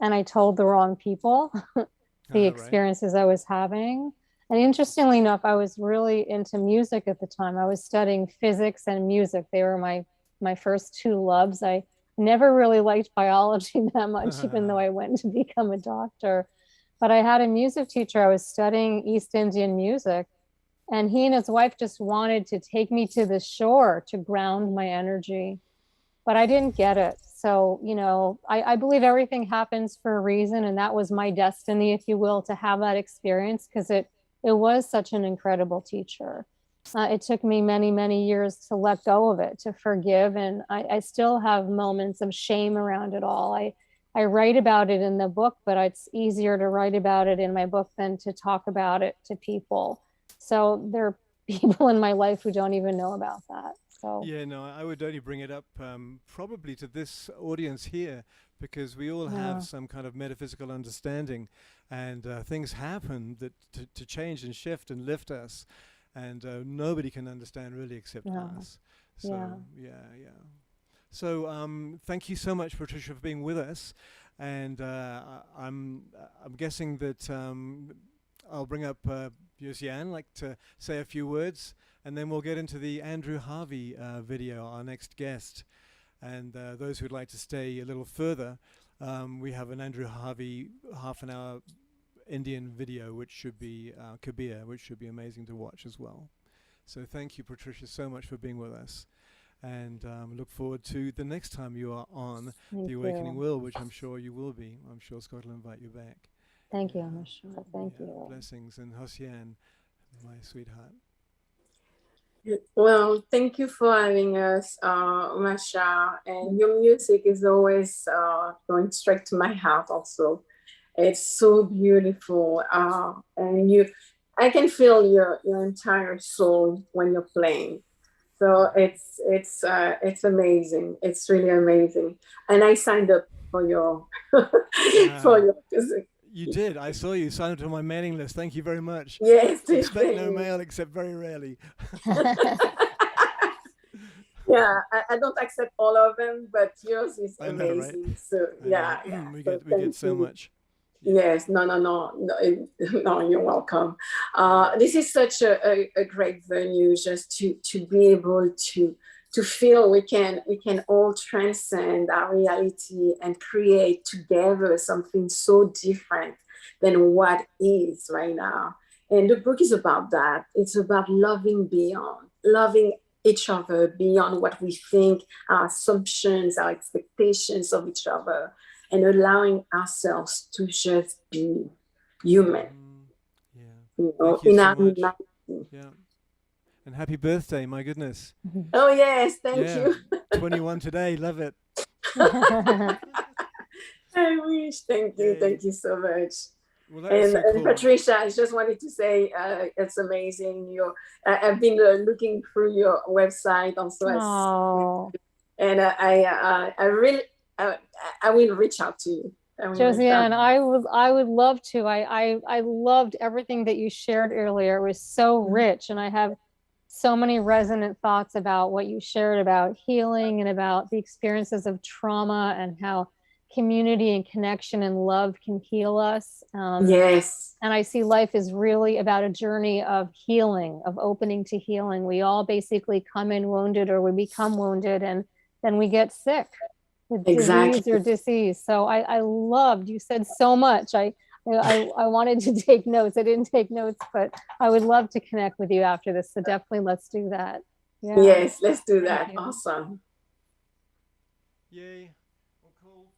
and I told the wrong people the experiences I was having. And interestingly enough, I was really into music at the time. I was studying physics and music. They were my first two loves. I never really liked biology that much, even though I went to become a doctor. But I had a music teacher, I was studying East Indian music, and he and his wife just wanted to take me to the shore to ground my energy. But I didn't get it. So, you know, I believe everything happens for a reason. And that was my destiny, if you will, to have that experience, because it was such an incredible teacher. It took me many, many years to let go of it, to forgive. And I still have moments of shame around it all. I write about it in the book, but it's easier to write about it in my book than to talk about it to people. So there are people in my life who don't even know about that. So. Yeah, no, I would only bring it up probably to this audience here, because we all have some kind of metaphysical understanding, and things happen that to change and shift and lift us, and nobody can understand really except us. So yeah. So thank you so much, Patricia, for being with us, and I'm guessing that I'll bring up Josiane, like to say a few words, and then we'll get into the Andrew Harvey video, our next guest. And those who'd like to stay a little further, we have an Andrew Harvey half-an-hour Indian video, which should be Kabir, which should be amazing to watch as well. So thank you, Patricia, so much for being with us. And look forward to the next time you are on The Awakening Will, which I'm sure you will be. I'm sure Scott will invite you back. Thank you, I'm sure. Thank you. Blessings. And Josiane, my sweetheart. Well, thank you for having us, Masha. And your music is always going straight to my heart also. It's so beautiful. And I can feel your entire soul when you're playing. So it's amazing. It's really amazing. And I signed up for your for your music. You did. I saw you signed up to my mailing list. Thank you very much. Yes. Expect no mail except very rarely. Yeah, I don't accept all of them, but yours is amazing. Know, right? So yeah. We get so much. Yes, no, you're welcome. This is such a great venue, just to be able to feel we can all transcend our reality and create together something so different than what is right now. And the book is about that. It's about loving beyond, loving each other beyond what we think, our assumptions, our expectations of each other, and allowing ourselves to just be human. You know, Thank you in so our much. humanity. Yeah. And happy birthday, my goodness. Oh yes, thank you. 21 today, love it. I wish. Thank you so much. Well, that is so cool. And Patricia, I just wanted to say it's amazing. I've been looking through your website also, and I really I will reach out to you. Josiane, I would love to. I loved everything that you shared earlier. It was so rich, and I have so many resonant thoughts about what you shared about healing and about the experiences of trauma and how community and connection and love can heal us. Yes. And I see life is really about a journey of healing, of opening to healing. We all basically come in wounded, or we become wounded, and then we get sick with disease or disease. So I loved, you said so much. I wanted to take notes. I didn't take notes, but I would love to connect with you after this. So definitely let's do that. Yeah. Yes, let's do that. Awesome. Yay. Well, cool.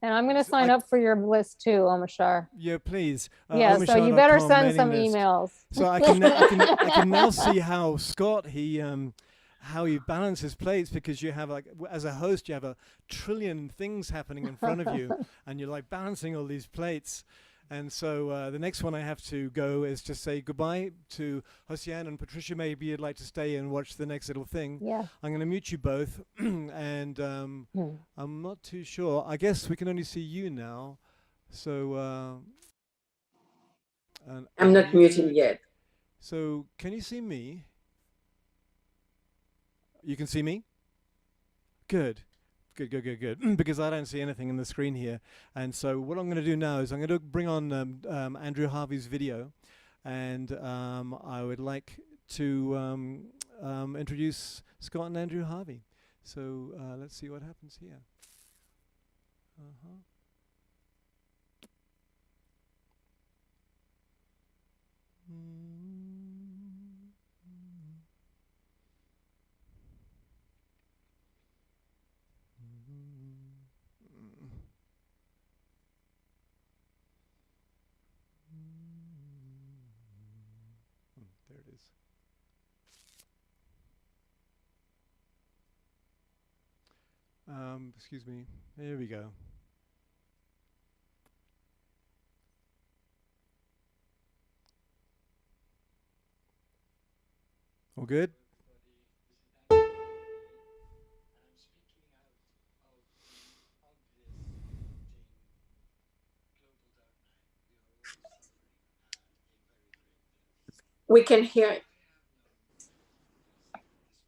And I'm going to sign up for your list too, Omashar. Yeah, please. Yeah, so you better send some emails. So I can now see how Scott, how you balance his plates, because you have, like, as a host, you have a trillion things happening in front of you, and you're like balancing all these plates. And so the next one I have to go is to say goodbye to Josiane and Patricia. Maybe you'd like to stay and watch the next little thing. Yeah. I'm going to mute you both, and I'm not too sure. I guess we can only see you now. So I'm not muting yet. So can you see me? You can see me? Good. Because I don't see anything in the screen here. And so what I'm going to do now is I'm going to bring on Andrew Harvey's video. And I would like to introduce Scott and Andrew Harvey. So let's see what happens here. There it is. Excuse me. Here we go. All good? We can hear it.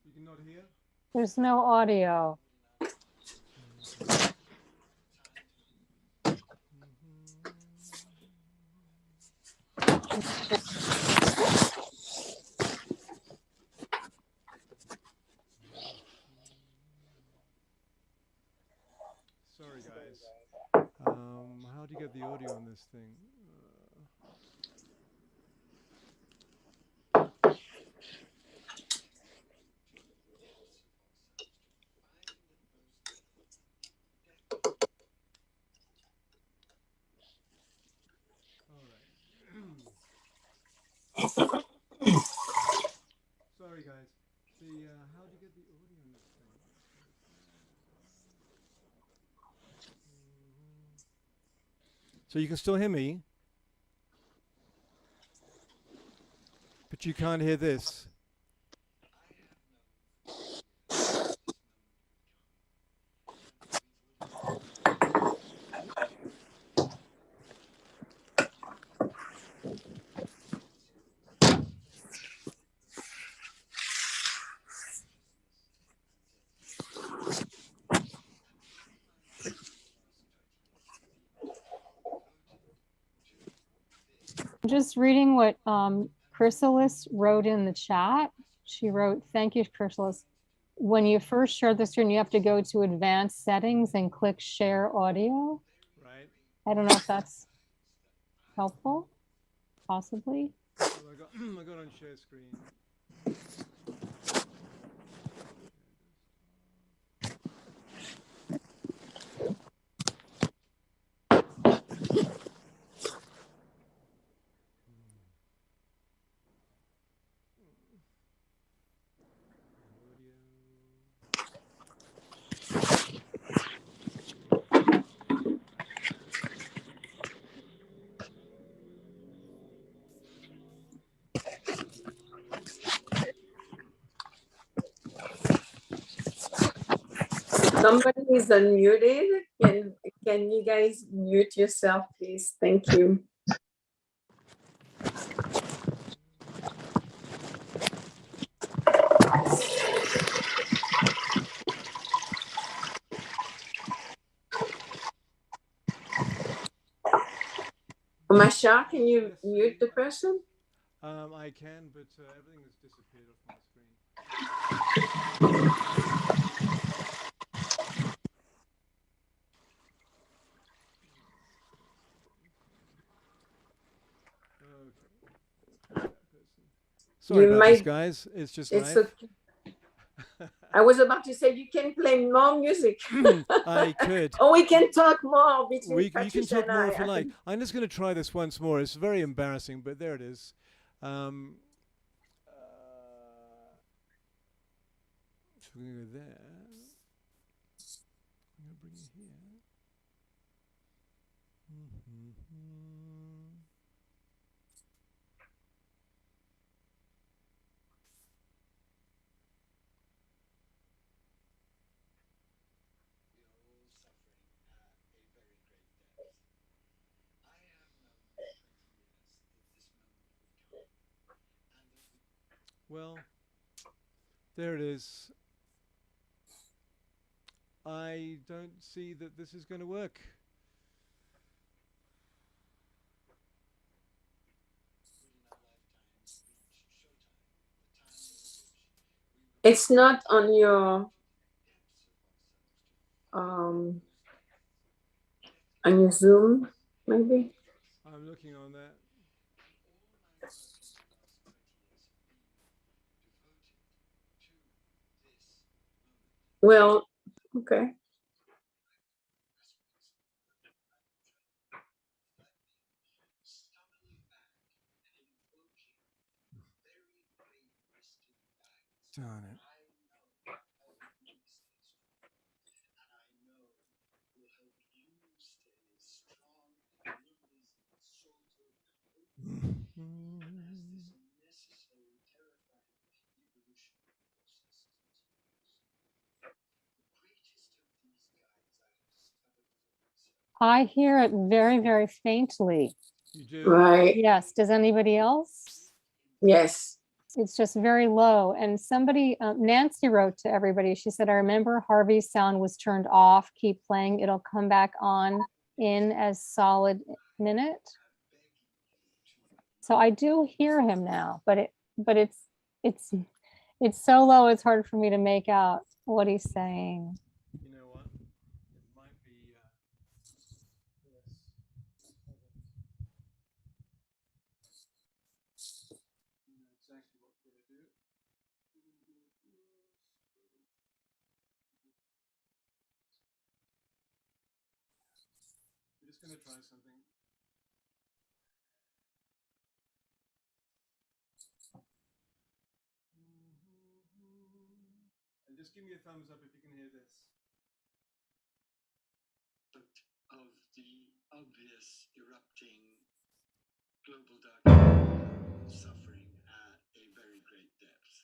You cannot hear? There's no audio. Sorry, guys. How do you get the audio on this thing? Sorry, guys. How do you get the audio on this thing? So you can still hear me, but you can't hear this. Just reading what Chrysalis wrote in the chat. She wrote, thank you, Chrysalis. When you first share the screen, you have to go to advanced settings and click share audio. Right. I don't know if that's helpful, possibly. Well, I got on share screen. Somebody is unmuted. Can you guys mute yourself, please? Thank you. Masha, can you mute the person? I can, but everything has disappeared off my screen. Okay. Sorry about this, guys. It's just live. Okay. I was about to say you can play more music. I could. Or we can talk more between You can Patricia talk and more I. if you like. I'm just going to try this once more. It's very embarrassing, but there it is. So we're going to go there. I'm going to bring it here. Well, there it is. I don't see that this is going to work. It's not on your Zoom, maybe. I'm looking on that. Well, okay. Darn it. I hear it very, very faintly. You do? Right. Yes. Does anybody else? Yes. It's just very low. And somebody, Nancy wrote to everybody. She said, I remember Harvey's sound was turned off. Keep playing. It'll come back on in as solid minute. So I do hear him now, but it's so low. It's hard for me to make out what he's saying. You know what? It might be this. I know exactly what we're going to do. We're just going to try something. And just give me a thumbs up if you can hear this. Of the obvious erupting global darkness suffering at a very great depth.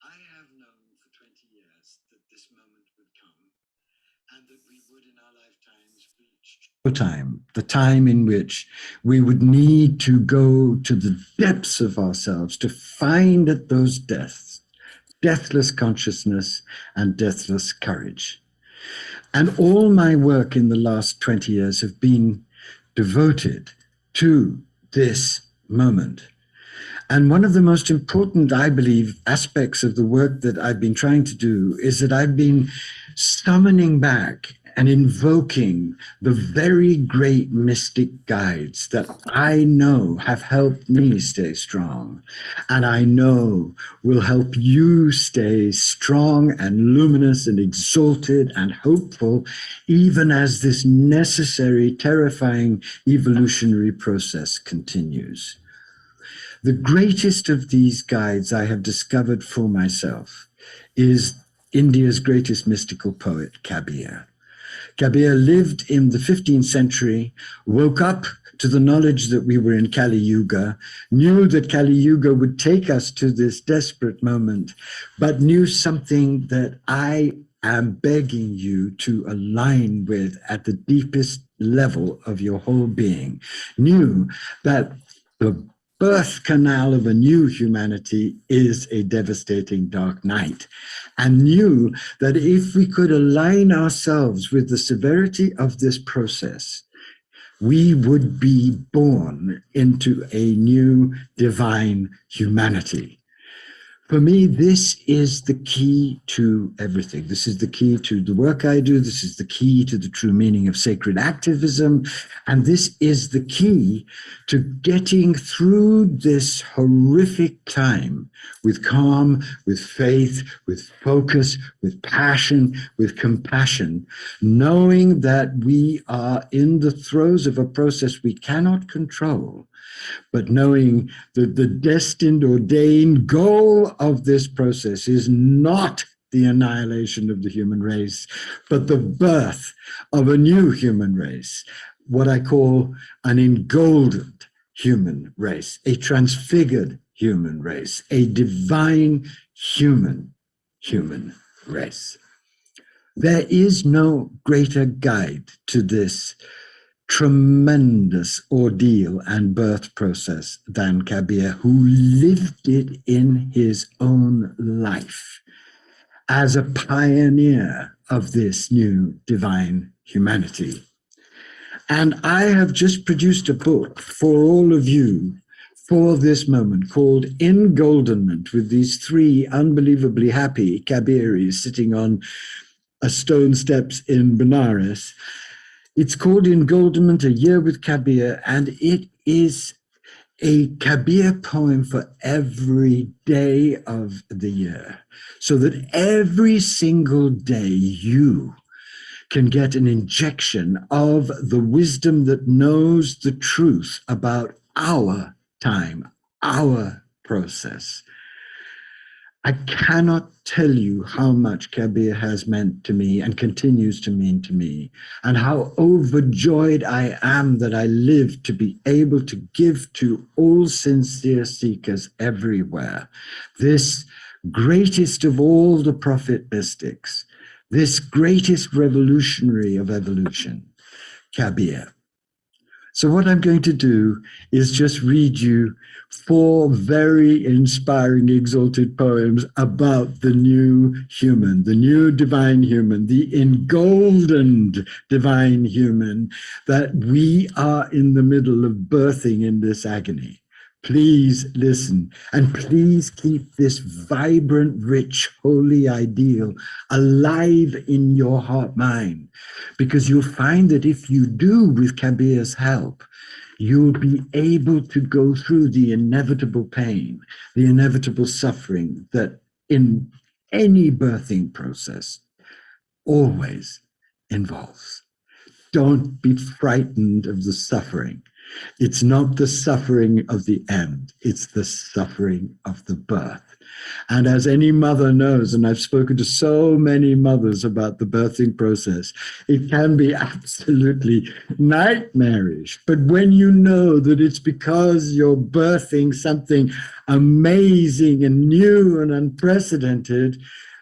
I have known for 20 years that this moment would come and that we would in our lifetimes reach the time in which we would need to go to the depths of ourselves to find at those depths deathless consciousness and deathless courage. And all my work in the last 20 years have been devoted to this moment. And one of the most important, I believe, aspects of the work that I've been trying to do is that I've been summoning back and invoking the very great mystic guides that I know have helped me stay strong, and I know will help you stay strong and luminous and exalted and hopeful, even as this necessary, terrifying evolutionary process continues. The greatest of these guides I have discovered for myself is India's greatest mystical poet, Kabir. Kabir lived in the 15th century, woke up to the knowledge that we were in Kali Yuga, knew that Kali Yuga would take us to this desperate moment, but knew something that I am begging you to align with at the deepest level of your whole being, knew that the birth canal of a new humanity is a devastating dark night, and knew that if we could align ourselves with the severity of this process, we would be born into a new divine humanity. For me, this is the key to everything. This is the key to the work I do. This is the key to the true meaning of sacred activism. And this is the key to getting through this horrific time with calm, with faith, with focus, with passion, with compassion, knowing that we are in the throes of a process we cannot control, but knowing that the destined, ordained goal of this process is not the annihilation of the human race, but the birth of a new human race, what I call an engoldened human race, a transfigured human race, a divine human race. There is no greater guide to this tremendous ordeal and birth process than Kabir, who lived it in his own life as a pioneer of this new divine humanity. And I have just produced a book for all of you for this moment called Engoldenment, with these three unbelievably happy Kabiris sitting on a stone steps in Benares. It's called Engoldenment, A Year with Kabir, and it is a Kabir poem for every day of the year, so that every single day you can get an injection of the wisdom that knows the truth about our time, our process. I cannot tell you how much Kabir has meant to me and continues to mean to me, and how overjoyed I am that I live to be able to give to all sincere seekers everywhere this greatest of all the prophet mystics, this greatest revolutionary of evolution, Kabir. So what I'm going to do is just read you 4 very inspiring, exalted poems about the new human, the new divine human, the engoldened divine human that we are in the middle of birthing in this agony. Please listen, and please keep this vibrant, rich, holy ideal alive in your heart mind, because you'll find that if you do, with Kabir's help, you'll be able to go through the inevitable pain, the inevitable suffering that in any birthing process always involves. Don't be frightened of the suffering. It's not the suffering of the end, it's the suffering of the birth. And as any mother knows, and I've spoken to so many mothers about the birthing process, it can be absolutely nightmarish. But when you know that it's because you're birthing something amazing and new and unprecedented,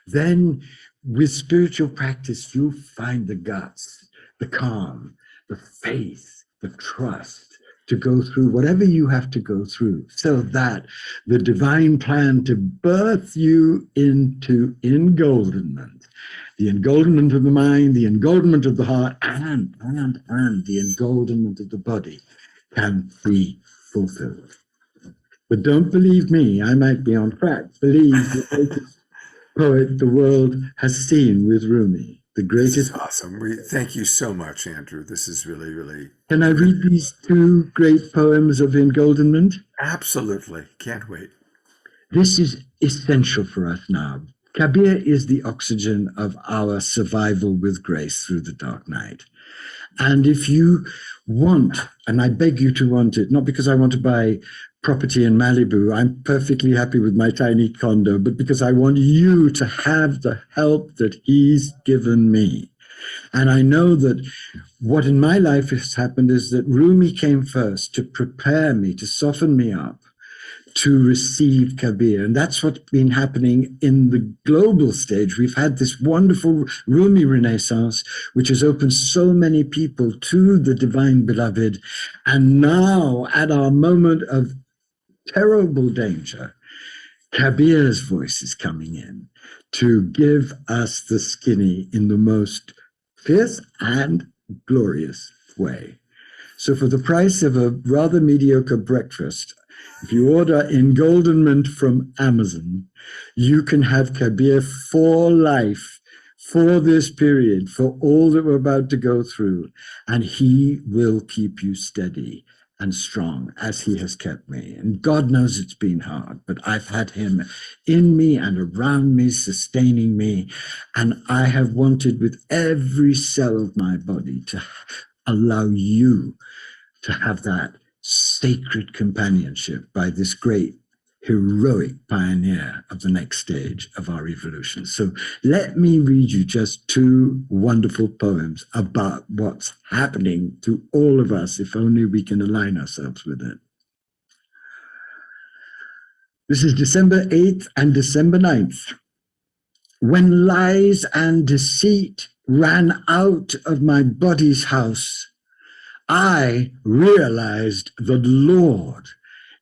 then with spiritual practice, you'll find the guts, the calm, the faith, the trust, to go through whatever you have to go through, so that the divine plan to birth you into engoldenment, the engoldenment of the mind, the engoldenment of the heart, and the engoldenment of the body can be fulfilled. But don't believe me, I might be on track. Believe the greatest poet the world has seen with Rumi. The greatest. This is awesome. Thank you so much, Andrew. This is really, really. Can I read these 2 great poems of engoldenment? Absolutely. Can't wait. This is essential for us now. Kabir is the oxygen of our survival with grace through the dark night. And if you want, and I beg you to want it, not because I want to buy property in Malibu, I'm perfectly happy with my tiny condo, but because I want you to have the help that he's given me. And I know that what in my life has happened is that Rumi came first to prepare me, to soften me up, to receive Kabir. And that's what's been happening in the global stage. We've had this wonderful Rumi Renaissance, which has opened so many people to the divine beloved. And now, at our moment of terrible danger, Kabir's voice is coming in to give us the skinny in the most fierce and glorious way. So for the price of a rather mediocre breakfast, if you order engoldenment from Amazon, you can have Kabir for life, for this period, for all that we're about to go through, and he will keep you steady and strong as he has kept me. And God knows it's been hard, but I've had him in me and around me, sustaining me. And I have wanted with every cell of my body to allow you to have that sacred companionship by this great heroic pioneer of the next stage of our evolution. So let me read you just 2 wonderful poems about what's happening to all of us, if only we can align ourselves with it. This is December 8th and December 9th. When lies and deceit ran out of my body's house, I realized the Lord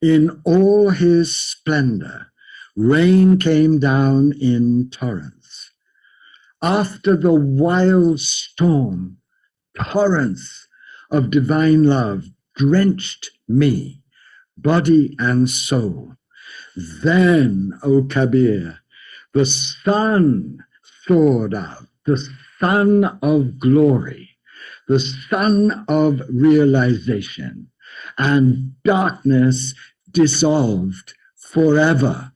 in all his splendor. Rain came down in torrents. After the wild storm, torrents of divine love drenched me, body and soul. Then, O Kabir, the sun soared out, the sun of glory, the sun of realization, and darkness dissolved forever.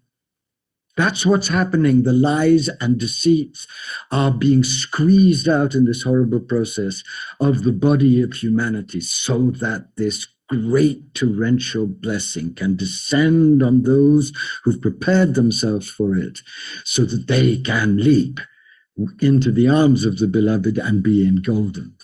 That's what's happening. The lies and deceits are being squeezed out in this horrible process of the body of humanity so that this great torrential blessing can descend on those who've prepared themselves for it so that they can leap into the arms of the beloved and be engoldened.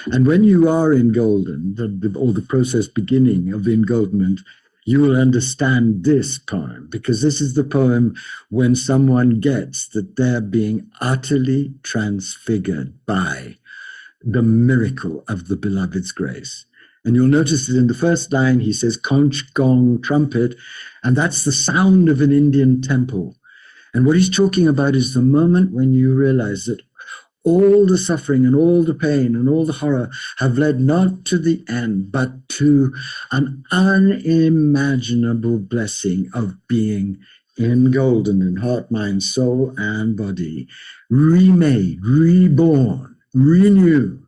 And when you are engoldened, or the process beginning of engoldenment, you will understand this poem, because this is the poem when someone gets that they're being utterly transfigured by the miracle of the beloved's grace. And you'll notice that in the first line, he says, conch, gong, trumpet, and that's the sound of an Indian temple. And what he's talking about is the moment when you realize that all the suffering and all the pain and all the horror have led not to the end, but to an unimaginable blessing of being engolden in heart, mind, soul, and body, remade, reborn, renewed.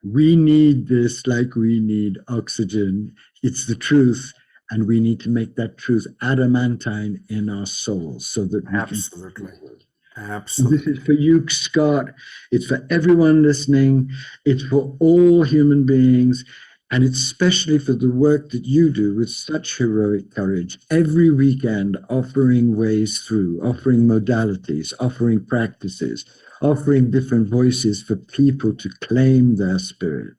We need this like we need oxygen. It's the truth, and we need to make that truth adamantine in our souls so that we Absolutely. can. Absolutely. This is for you, Scott. It's for everyone listening. It's for all human beings. And it's especially for the work that you do with such heroic courage every weekend, offering ways through, offering modalities, offering practices, offering different voices for people to claim their spirit.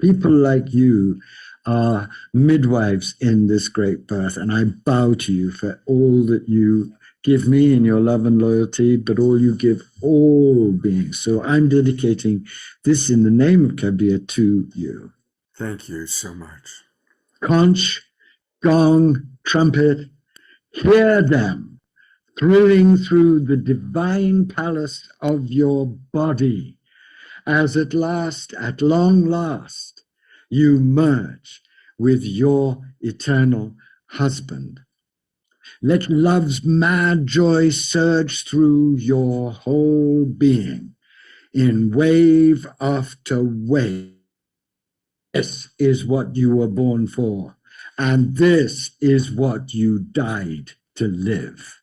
People like you are midwives in this great birth, and I bow to you for all that you give me in your love and loyalty, but all you give all beings. So I'm dedicating this in the name of Kabir to you. Thank you so much. Conch, gong, trumpet, hear them thrilling through the divine palace of your body, as at last, at long last, you merge with your eternal husband. Let love's mad joy surge through your whole being in wave after wave. This is what you were born for, and this is what you died to live.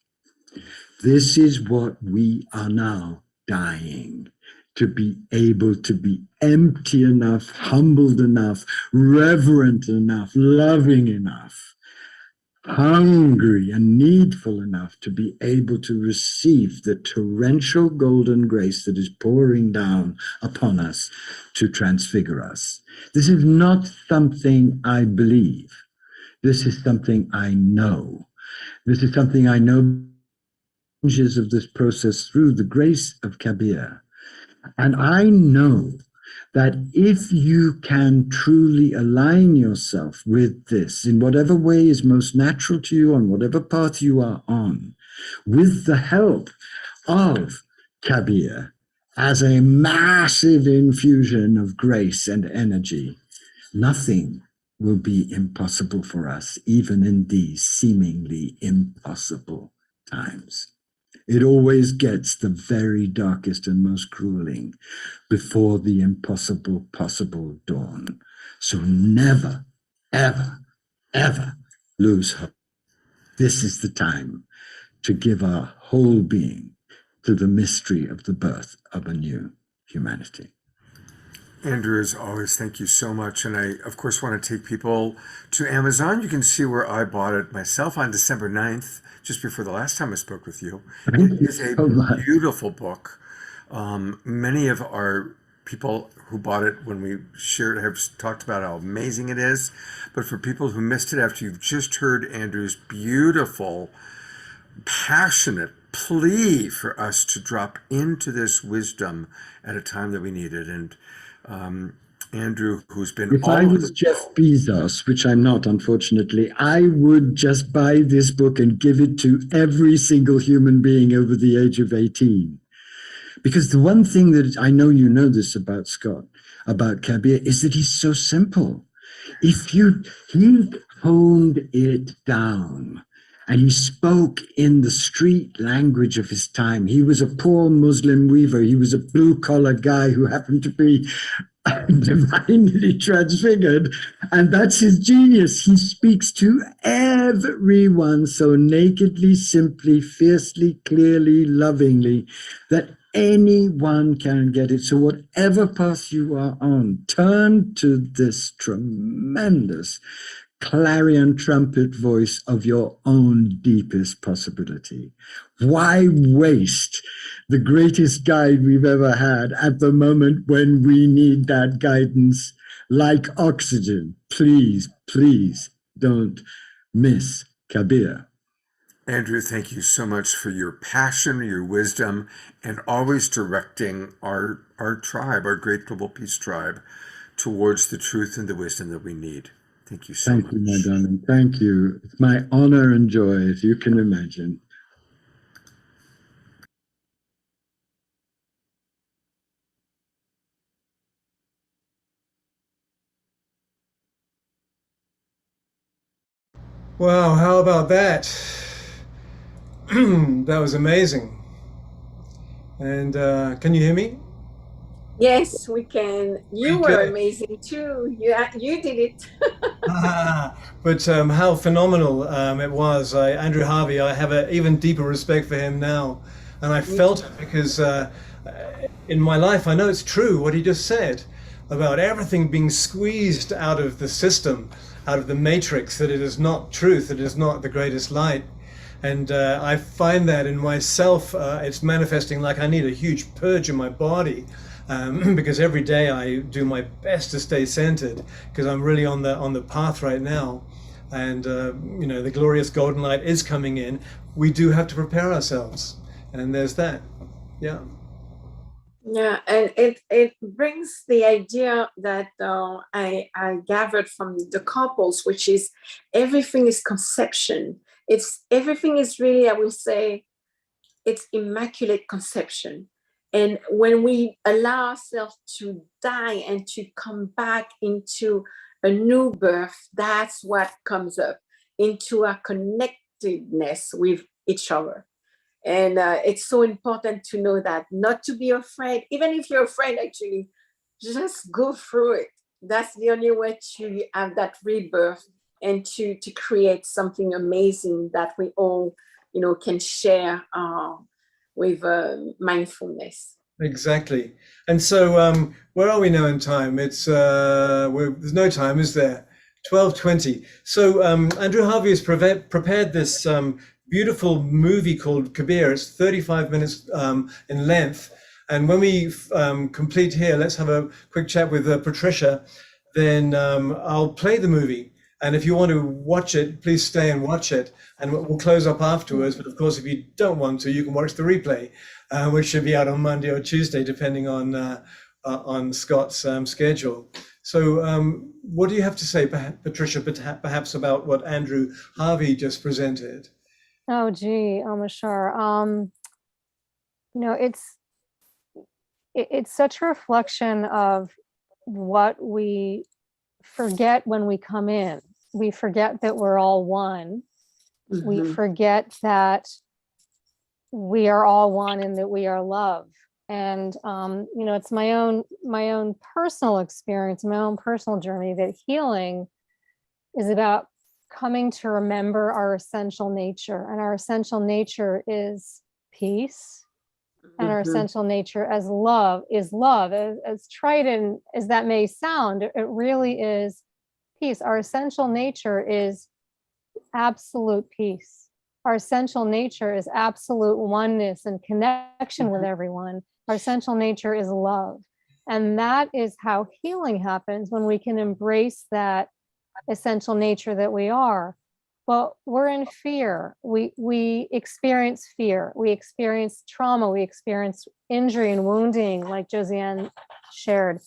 This is what we are now dying, to be able to be empty enough, humbled enough, reverent enough, loving enough, hungry and needful enough to be able to receive the torrential golden grace that is pouring down upon us to transfigure us. This is not something I believe. This is something I know. This is something I know of this process through the grace of Kabir. And I know that if you can truly align yourself with this in whatever way is most natural to you, on whatever path you are on, with the help of Kabir as a massive infusion of grace and energy, nothing will be impossible for us, even in these seemingly impossible times. It always gets the very darkest and most grueling before the impossible possible dawn. So never, ever, ever lose hope. This is the time to give our whole being to the mystery of the birth of a new humanity. Andrew, as always, thank you so much. And I, of course, want to take people to Amazon. You can see where I bought it myself on December 9th, just before the last time I spoke with you. It is a beautiful book. Many of our people who bought it when we shared have talked about how amazing it is. But for people who missed it after you've just heard Andrew's beautiful, passionate plea for us to drop into this wisdom at a time that we need it. And Andrew, who's been if I was Jeff Bezos, which I'm not, unfortunately, I would just buy this book and give it to every single human being over the age of 18. Because the one thing that I know you know this about Scott, about Kabir, is that he's so simple. He honed it down. And he spoke in the street language of his time. He was a poor Muslim weaver. He was a blue-collar guy who happened to be divinely transfigured. And that's his genius. He speaks to everyone so nakedly, simply, fiercely, clearly, lovingly, that anyone can get it. So whatever path you are on, turn to this tremendous clarion trumpet voice of your own deepest possibility. Why waste the greatest guide we've ever had at the moment when we need that guidance like oxygen? Please, please don't miss Kabir. Andrew, thank you so much for your passion, your wisdom, and always directing our tribe, our great global peace tribe, towards the truth and the wisdom that we need. Thank you so much. Thank you, my darling. Thank you. It's my honor and joy, as you can imagine. Wow, how about that? That was amazing. And can you hear me? Yes, we can. You were Okay. amazing too. You did it. But how phenomenal it was. Andrew Harvey, I have an even deeper respect for him now. And I felt it because in my life, I know it's true what he just said about everything being squeezed out of the system, out of the matrix, that it is not truth, it is not the greatest light. And I find that in myself, it's manifesting like I need a huge purge in my body. Because every day I do my best to stay centered, because I'm really on the path right now, and you know, the glorious golden light is coming in. We do have to prepare ourselves, and there's that. Yeah. Yeah, and it brings the idea that I gathered from the couples, which is everything is conception. Everything is really, I will say, it's immaculate conception. And when we allow ourselves to die and to come back into a new birth, that's what comes up into our connectedness with each other. And it's so important to know that, not to be afraid. Even if you're afraid, actually, just go through it. That's the only way to have that rebirth and to create something amazing that we all, you know, can share with mindfulness. Exactly. And so where are we now in time? It's there's no time, is there? 12:20. So Andrew Harvey has prepared this beautiful movie called Kabir. It's 35 minutes in length. And when we complete here, let's have a quick chat with Patricia. Then I'll play the movie. And if you want to watch it, please stay and watch it. And we'll close up afterwards. But of course, if you don't want to, you can watch the replay, which should be out on Monday or Tuesday, depending on Scott's schedule. So what do you have to say, Patricia, perhaps about what Andrew Harvey just presented? Oh, gee, Mashar. You know, it's such a reflection of what we forget when we come in. We forget that we're all one. Mm-hmm. We forget that we are all one and that we are love. And you know, it's my own personal experience, my own personal journey, that healing is about coming to remember our essential nature. And our essential nature is peace. And our essential nature as love is love. As trite and as that may sound, it really is peace. Our essential nature is absolute peace. Our essential nature is absolute oneness and connection with everyone. Our essential nature is love. And that is how healing happens, when we can embrace that essential nature that we are. Well, we're in fear. We experience fear. We experience trauma. We experience injury and wounding, like Josiane shared.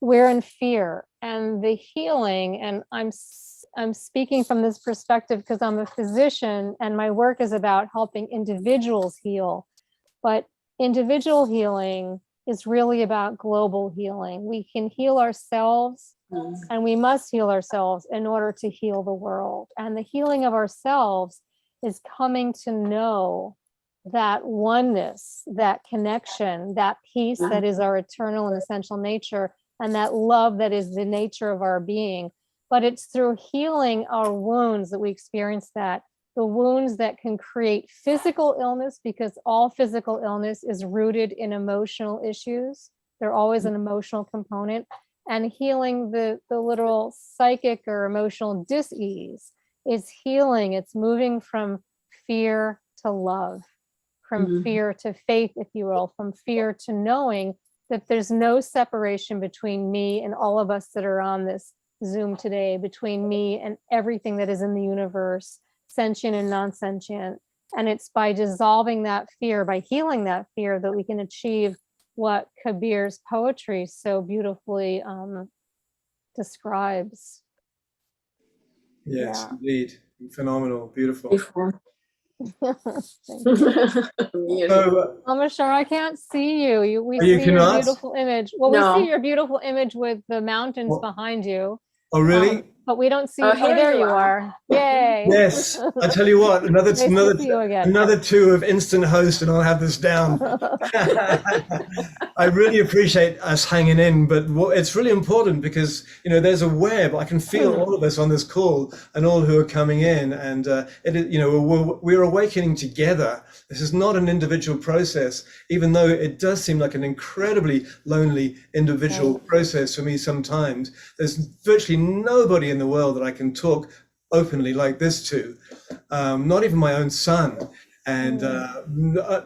We're in fear, and the healing, and I'm speaking from this perspective because I'm a physician and my work is about helping individuals heal. But individual healing is really about global healing. We can heal ourselves, and we must heal ourselves in order to heal the world. And the healing of ourselves is coming to know that oneness, that connection, that peace that is our eternal and essential nature, and that love that is the nature of our being. But it's through healing our wounds that we experience that. The wounds that can create physical illness, because all physical illness is rooted in emotional issues. There's always an emotional component. And healing the literal psychic or emotional dis-ease is healing. It's moving from fear to love, from fear to faith, if you will, from fear to knowing that there's no separation between me and all of us that are on this Zoom today, between me and everything that is in the universe, sentient and non-sentient. And it's by dissolving that fear, by healing that fear, that we can achieve what Kabir's poetry so beautifully describes. Yes, indeed. Phenomenal, beautiful. Thank you. So, Amashar, I can't see you. We Oh, you see your cannot? beautiful image. Well, No. we see your beautiful image with the mountains Well- behind you. oh, really? But we don't see. Oh, Oh, here there you you are. are. Yay. Yes. I tell you what, another Nice to see you again. another two of instant host, and I'll have this down. I really appreciate us hanging in, but it's really important because, you know, there's a web. I can feel all of us on this call and all who are coming in, and you know, we're awakening together. This is not an individual process, even though it does seem like an incredibly lonely individual process for me sometimes. There's virtually nobody in the world that I can talk openly like this to, not even my own son. And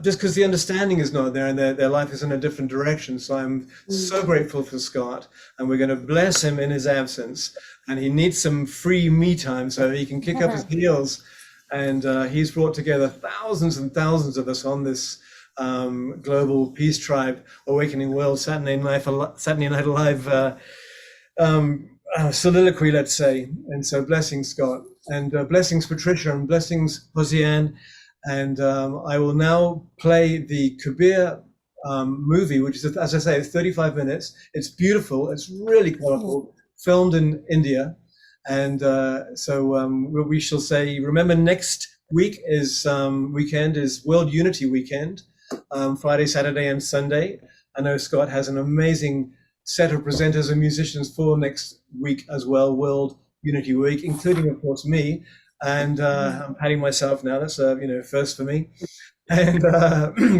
just because the understanding is not there, and their life is in a different direction. So I'm so grateful for Scott, and we're going to bless him in his absence. And he needs some free me time so he can kick up his heels. And he's brought together thousands and thousands of us on this global peace tribe, Awakening World Saturday Night Live soliloquy, let's say. And so blessings, Scott, and blessings, Patricia, and blessings, Hosiane. And I will now play the Kabir movie, which is, as I say, it's 35 minutes. It's beautiful. It's really colorful, filmed in India. And so we shall say, remember, next week is weekend is World Unity Weekend, Friday, Saturday, and Sunday. I know Scott has an amazing set of presenters and musicians for next week as well, World Unity Week, including, of course, me. And I'm patting myself now. That's you know, first for me, and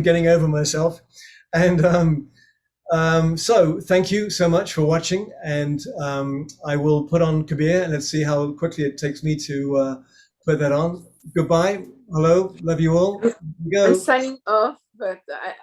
getting over myself. And so thank you so much for watching. And I will put on Kabir, and let's see how quickly it takes me to put that on. Goodbye. Hello. Love you all. Go. I'm signing off, but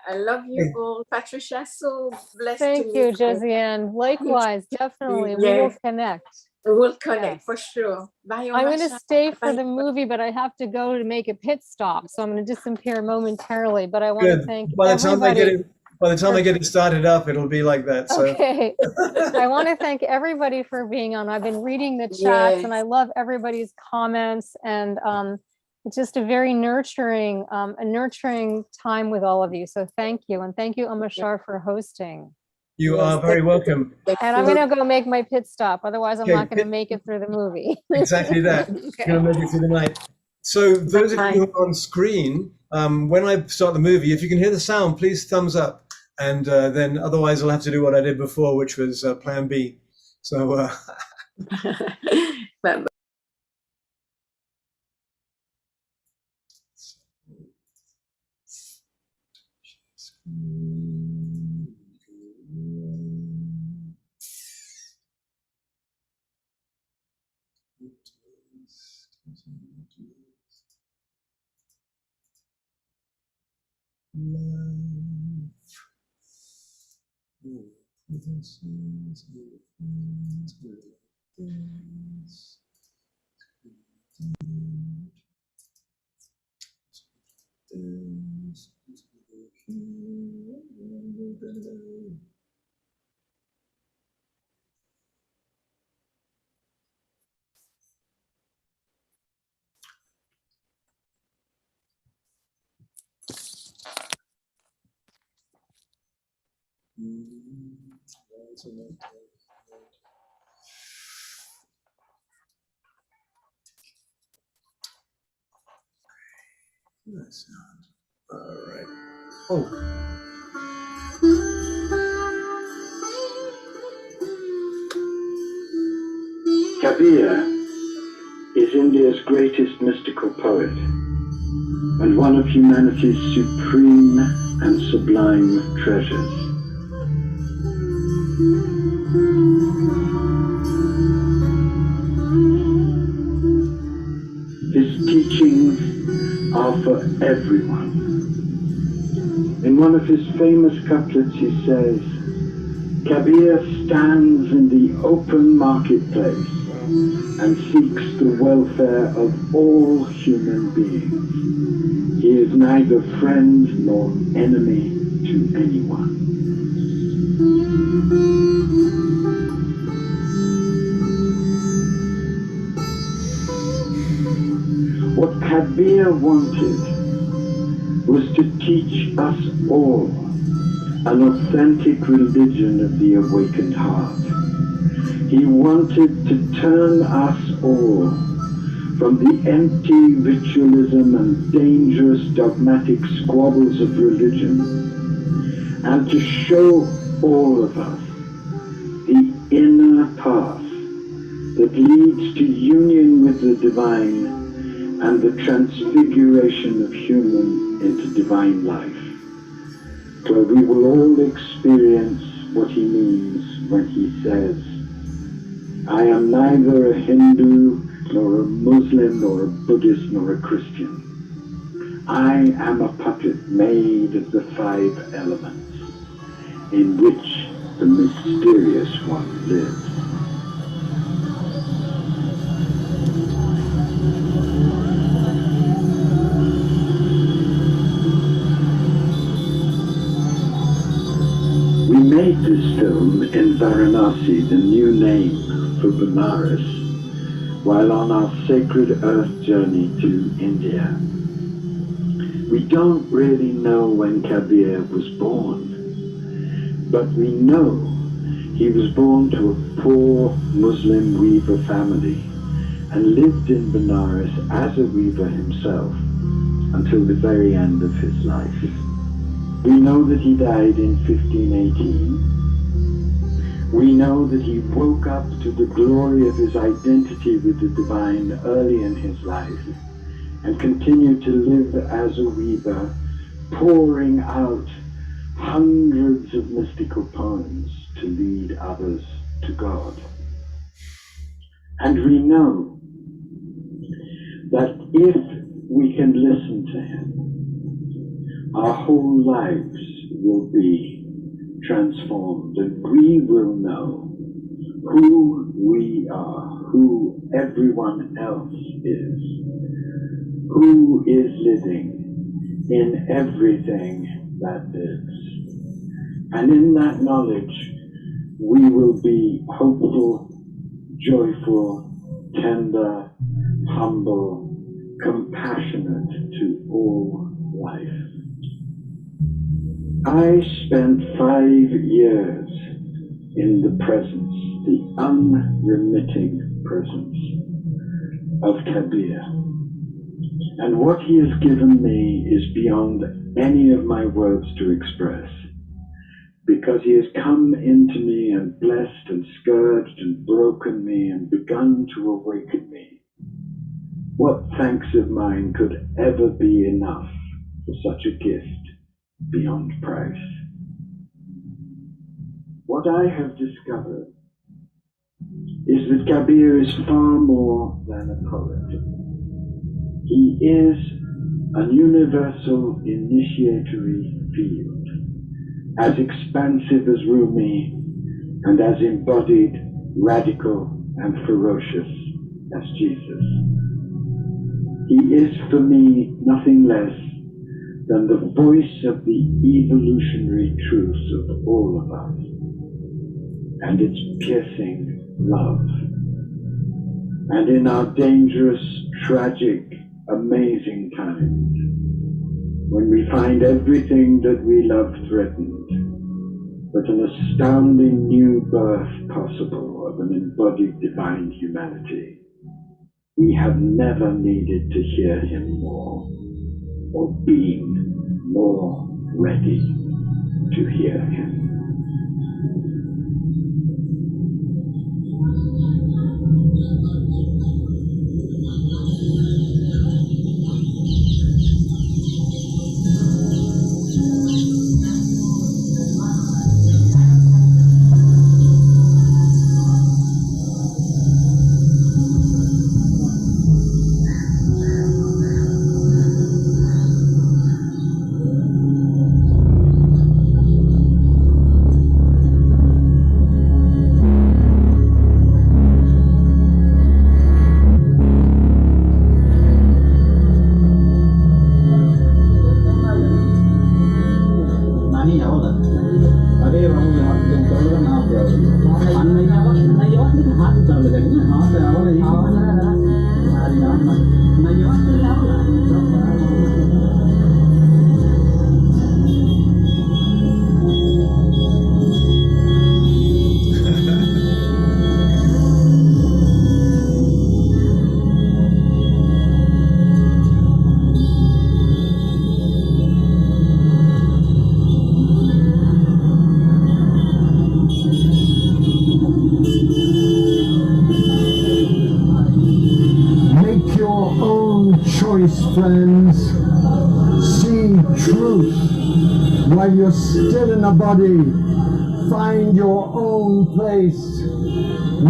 I love you all. Patricia, so blessed Thank to you, meet you. Josiane. Likewise, definitely. We Yes. will connect. We will connect Yes. for sure. Bye. I'm going to Omasha. stay for Bye. the movie, but I have to go to make a pit stop. So I'm going to disappear momentarily, but I want to Good. thank By the time I everybody. get it started up, it'll be like that. So. Okay. I want to thank everybody for being on. I've been reading the chats and I love everybody's comments, and it's just a very nurturing time with all of you. So thank you. And thank you, Amashar, for hosting. You are very welcome. And I'm going to go make my pit stop. Otherwise, I'm Okay, not going to make it through the movie. Exactly that. Okay. You're going to make it through the night. So those of you who are on screen, when I start the movie, if you can hear the sound, please thumbs up. And then otherwise I'll have to do what I did before, which was plan B. So Bye. all right. Oh. Kabir is India's greatest mystical poet and one of humanity's supreme and sublime treasures. His teachings are for everyone. In one of his famous couplets he says, Kabir stands in the open marketplace and seeks the welfare of all human beings. He is neither friend nor enemy to anyone. What Kabir wanted was to teach us all an authentic religion of the awakened heart. He wanted to turn us all from the empty ritualism and dangerous dogmatic squabbles of religion, and to show all of us the inner path that leads to union with the divine and the transfiguration of human into divine life, where we will all experience what he means when he says, I am neither a Hindu, nor a Muslim, nor a Buddhist, nor a Christian. I am a puppet made of the 5 elements, in which the mysterious one lives. We made this film in Varanasi, the new name for Benares, while on our sacred earth journey to India. We don't really know when Kabir was born, but we know he was born to a poor Muslim weaver family and lived in Benares as a weaver himself until the very end of his life. We know that he died in 1518. We know that he woke up to the glory of his identity with the divine early in his life and continued to live as a weaver, pouring out hundreds of mystical poems to lead others to God. And we know that if we can listen to him, our whole lives will be transformed, and we will know who we are, who everyone else is, who is living in everything that is. And in that knowledge, we will be hopeful, joyful, tender, humble, compassionate to all life. I spent 5 years in the presence, the unremitting presence of Kabir. And what he has given me is beyond any of my words to express, because he has come into me and blessed and scourged and broken me and begun to awaken me. What thanks of mine could ever be enough for such a gift beyond price? What I have discovered is that Kabir is far more than a poet. He is an universal initiatory field, as expansive as Rumi and as embodied, radical and ferocious as Jesus. He is for me nothing less than the voice of the evolutionary truths of all of us, and its piercing love. And in our dangerous, tragic, amazing times, when we find everything that we love threatened, but an astounding new birth possible of an embodied divine humanity, we have never needed to hear him more, or been more ready to hear him. Make your own choice, friends. See truth while you're still in a body. Find your own place.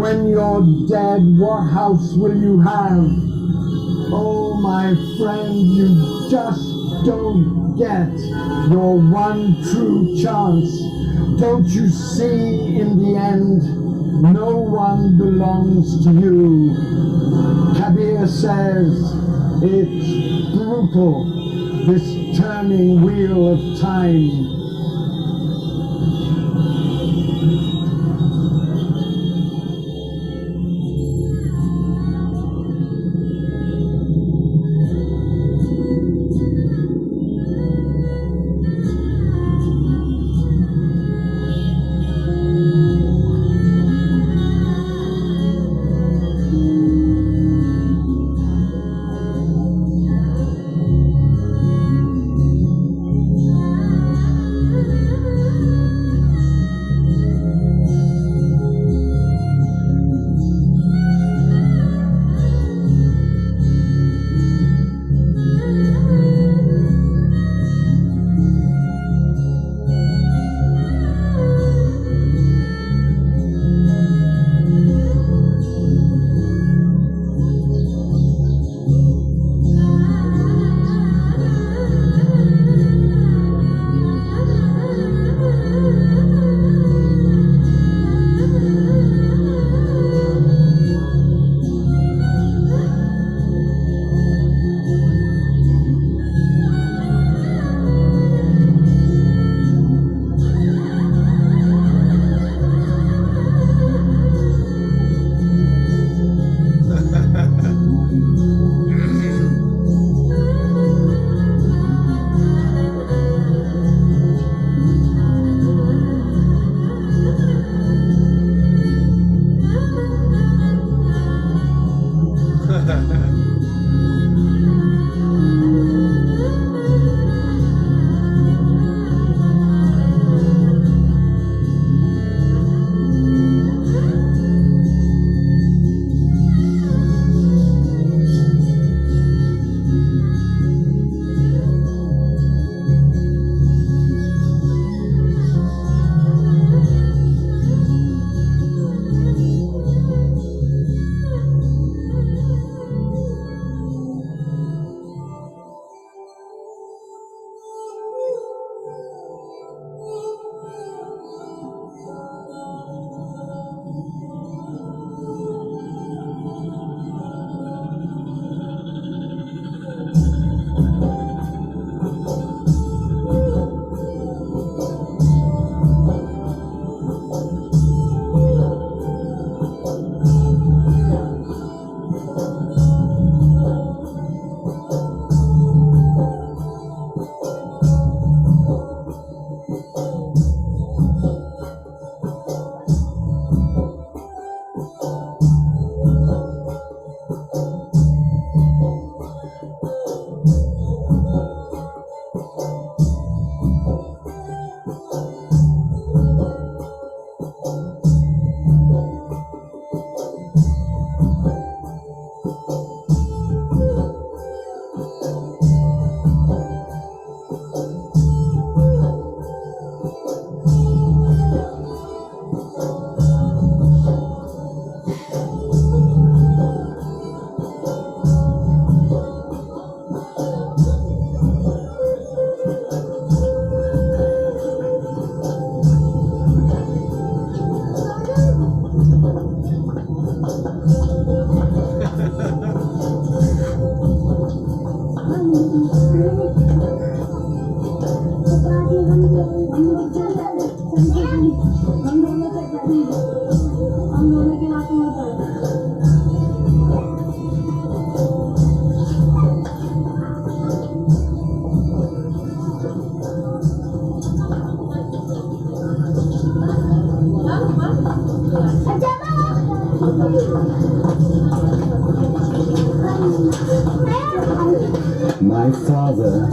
When you're dead, what house will you have? Oh, my friend, you just don't get your one true chance. Don't you see, in the end, no one belongs to you? Kabir says it's brutal, this turning wheel of time. My Father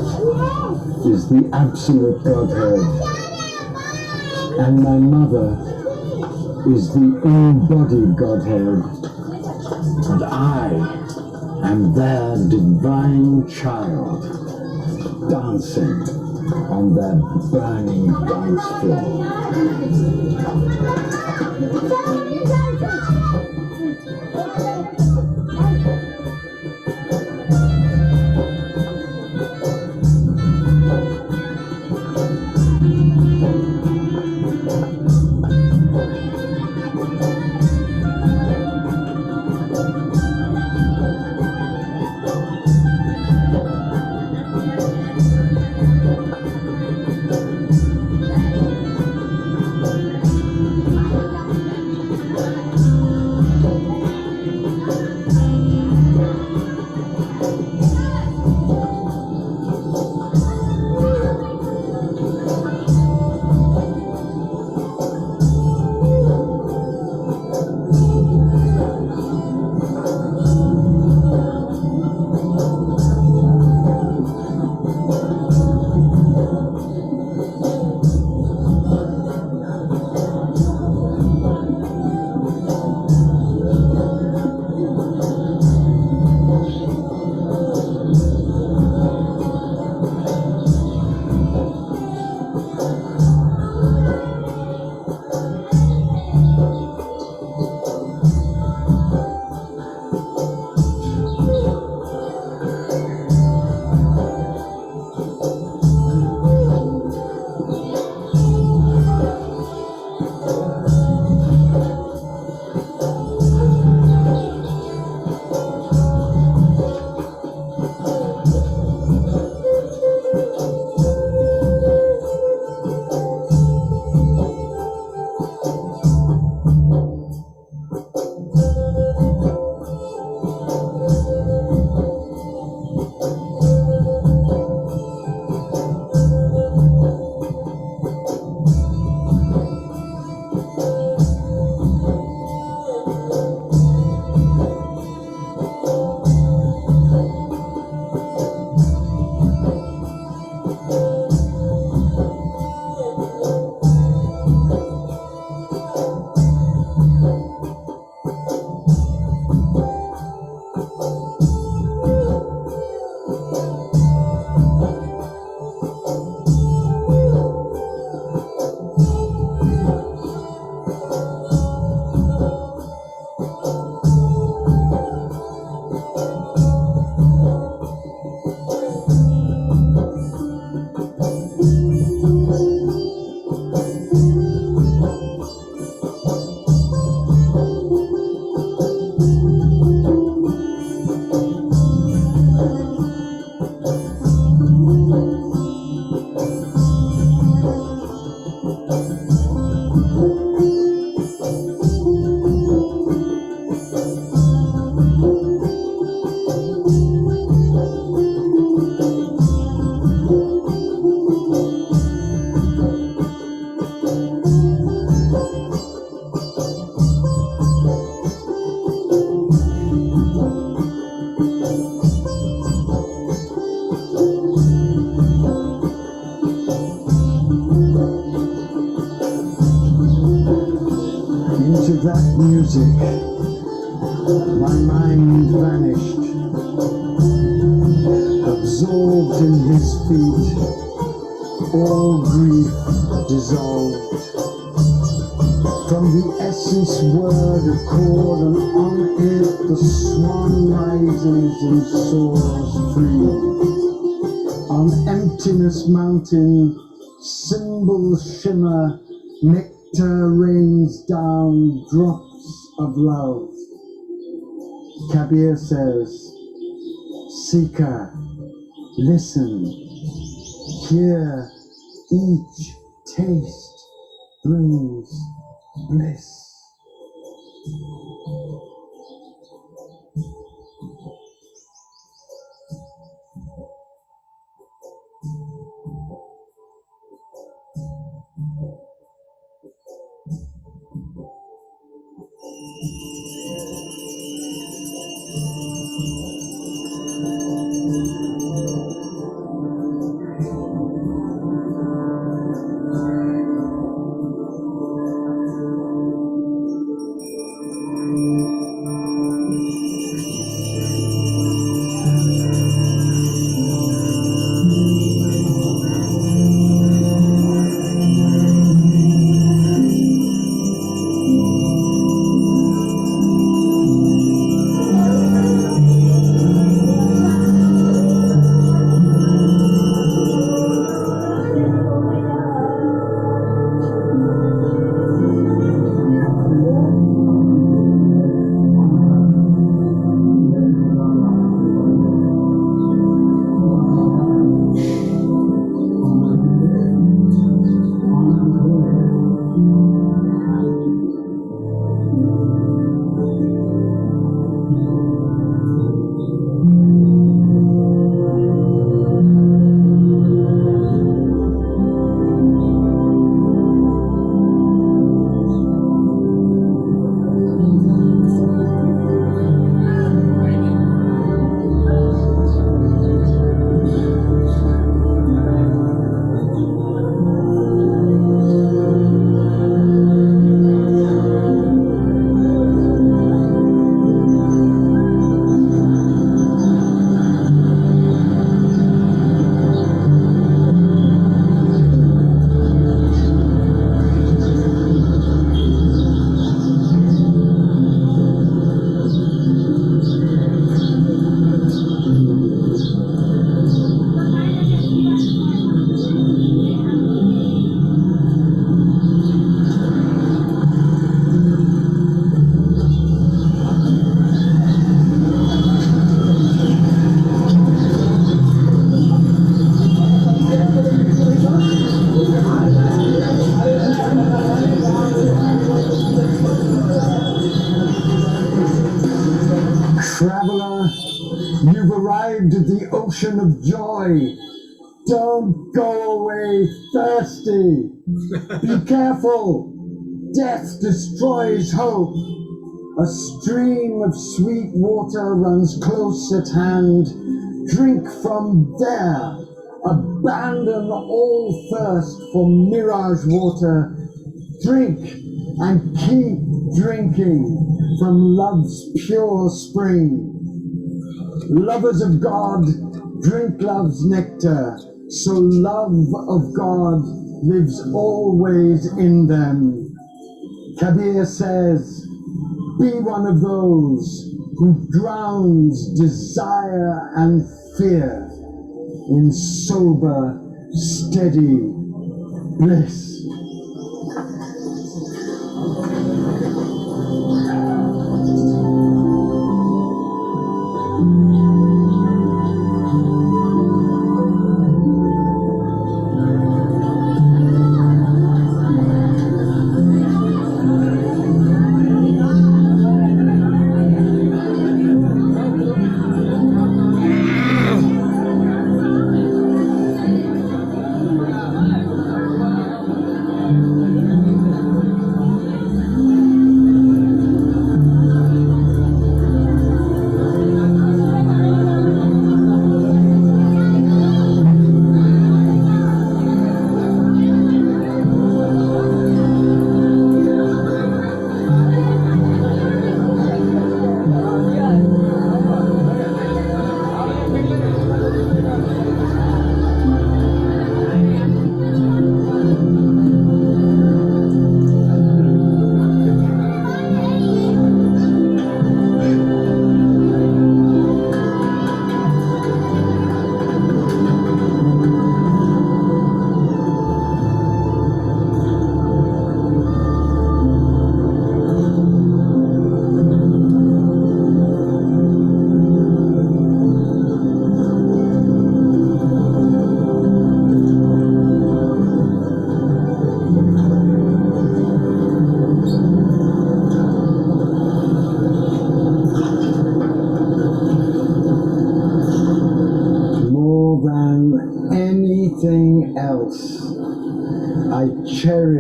is the absolute Godhead, and my Mother is the embodied Godhead, and I am their divine child, dancing on their burning dance floor. Into that music, my mind vanished, absorbed in his feet, all grief dissolved. From the essence word of chord, and on it the swan rises and soars free. On emptiness mountain, cymbals shimmer, nectar rains down, drops of love. Kabir says, Seeker, listen, hear, each taste, brings bliss. Traveler, you've arrived at the ocean of joy. Don't go away thirsty. Be careful. Death destroys hope. A stream of sweet water runs close at hand. Drink from there. Abandon all thirst for mirage water. Drink and keep drinking from love's pure spring. Lovers of God, drink love's nectar, so love of God lives always in them. Kabir says, be one of those who drowns desire and fear in sober, steady bliss.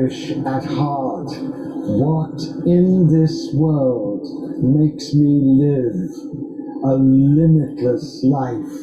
selfish at heart. What in this world makes me live a limitless life?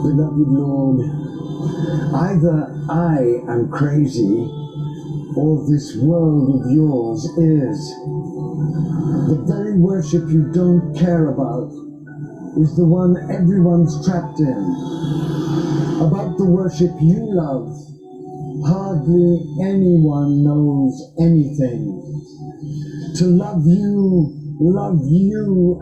Beloved Lord, either I am crazy or this world of yours is. The very worship you don't care about is the one everyone's trapped in. About the worship you love, hardly anyone knows anything. To love you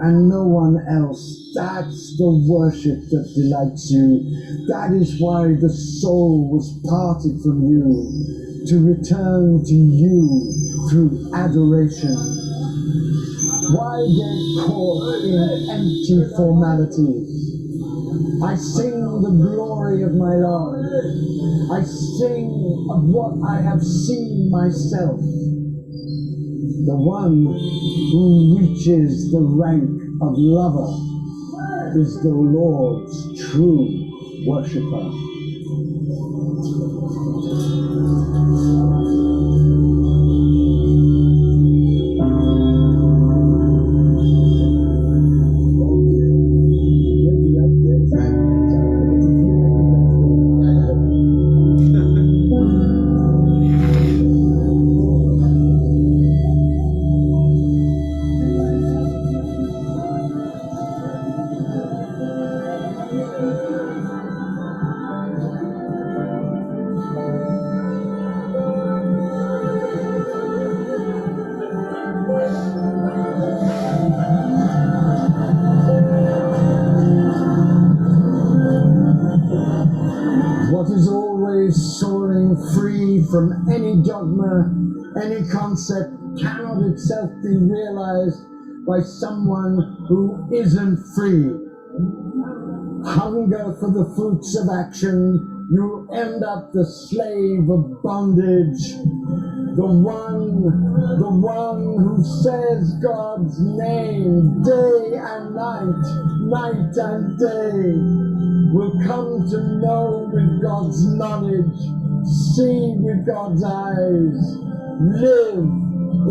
and no one else, that's the worship that delights you. That is why the soul was parted from you, to return to you through adoration. Why get caught in empty formalities? I sing the glory of my Lord. I sing of what I have seen myself. The one who reaches the rank of lover is the Lord's true worshipper. from any dogma, any concept cannot itself be realized by someone who isn't free. Hunger for the fruits of action, you end up the slave of bondage. The one who says God's name day and night, night and day, will come to know with God's knowledge, see with God's eyes, live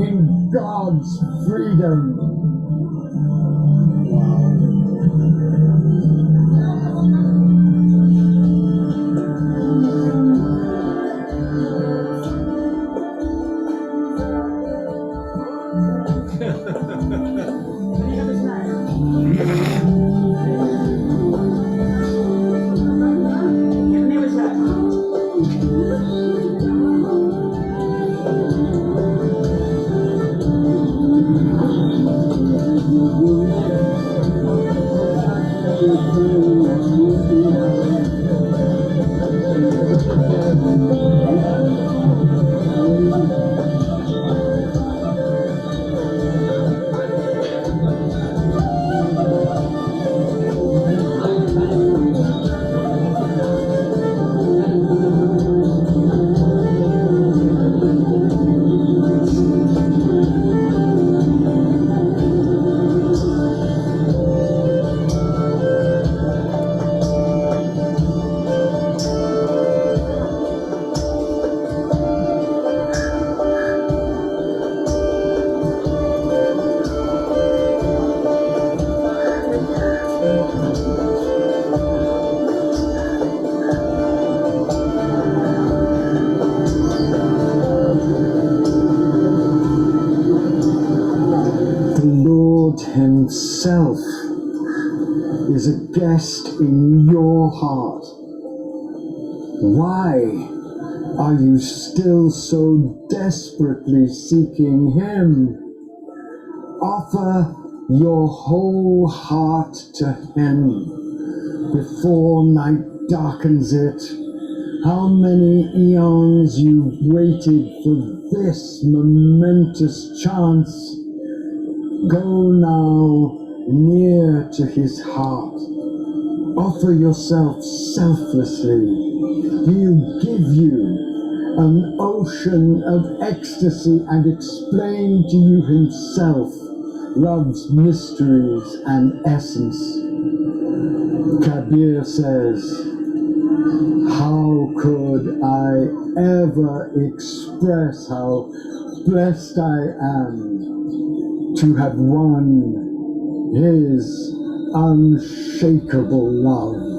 in God's freedom. Himself is a guest in your heart. Why are you still so desperately seeking Him? Offer your whole heart to Him before night darkens it. How many eons you've waited for this momentous chance. Go now near to His heart. Offer yourself selflessly. He'll give you an ocean of ecstasy and explain to you Himself love's mysteries and essence. Kabir says, how could I ever express how blessed I am to have won His unshakable love.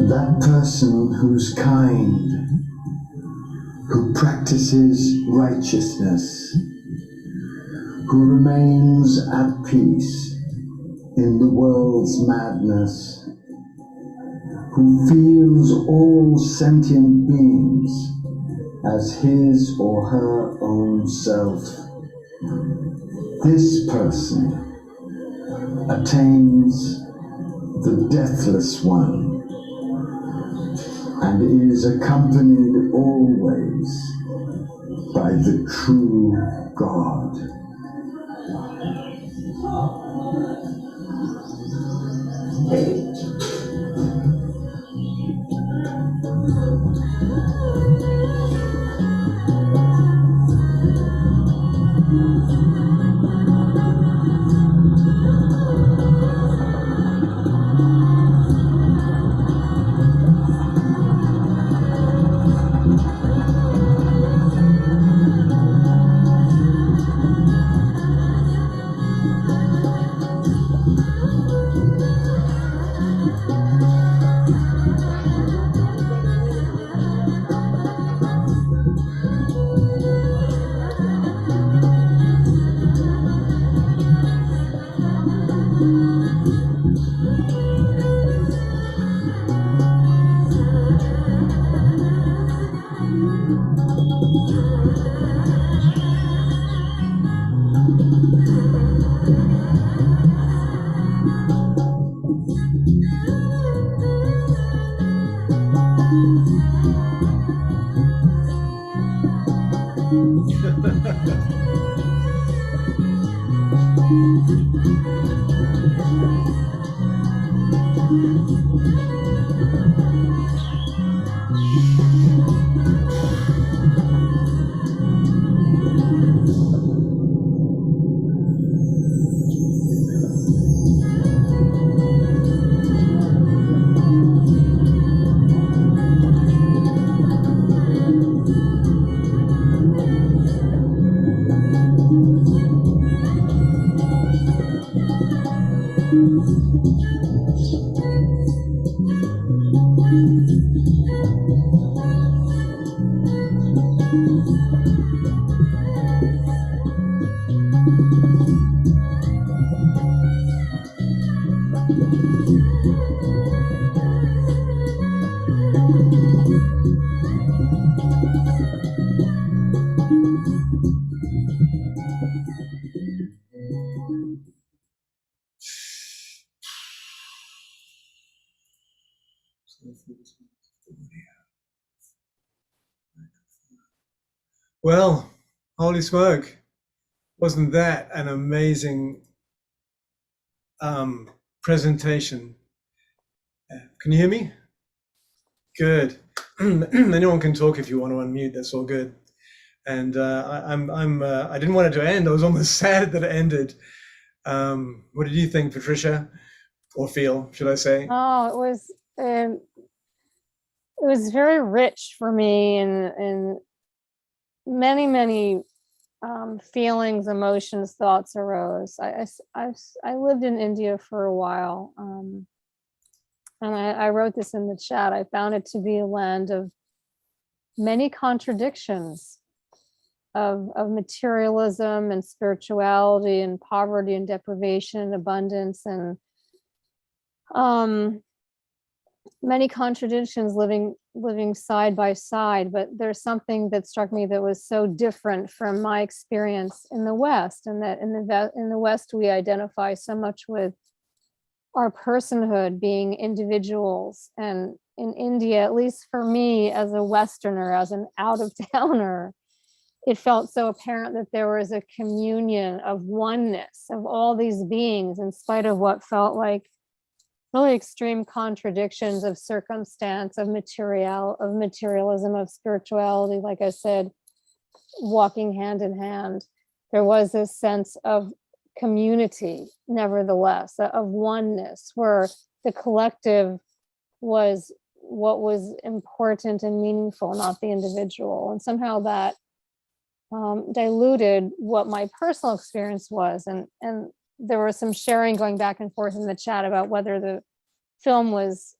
That person who's kind, who practices righteousness, who remains at peace, in the world's madness, who feels all sentient beings as his or her own self. This person attains the deathless one and is accompanied always by the true God. Well, holy smoke. Wasn't that an amazing presentation? Can you hear me? Good. Anyone can talk if you want to unmute, that's all good. And I didn't want it to end. I was almost sad that it ended. What did you think, Patricia? Or feel, should I say? Oh, it was very rich for me, and many feelings, emotions, thoughts arose. I lived in India for a while, and I wrote this in the chat. I found it to be a land of many contradictions, of materialism and spirituality and poverty and deprivation and abundance, and many contradictions living side by side. But there's something that struck me that was so different from my experience in the West, and that in the West we identify so much with our personhood, being individuals. And in India, at least for me as a Westerner, as an out-of-towner, it felt so apparent that there was a communion of oneness of all these beings, in spite of what felt like really extreme contradictions of circumstance, of materialism, of spirituality. Like I said, walking hand in hand, there was this sense of community, nevertheless, of oneness, where the collective was what was important and meaningful, not the individual. And somehow that diluted what my personal experience was. And there was some sharing going back and forth in the chat about whether the film was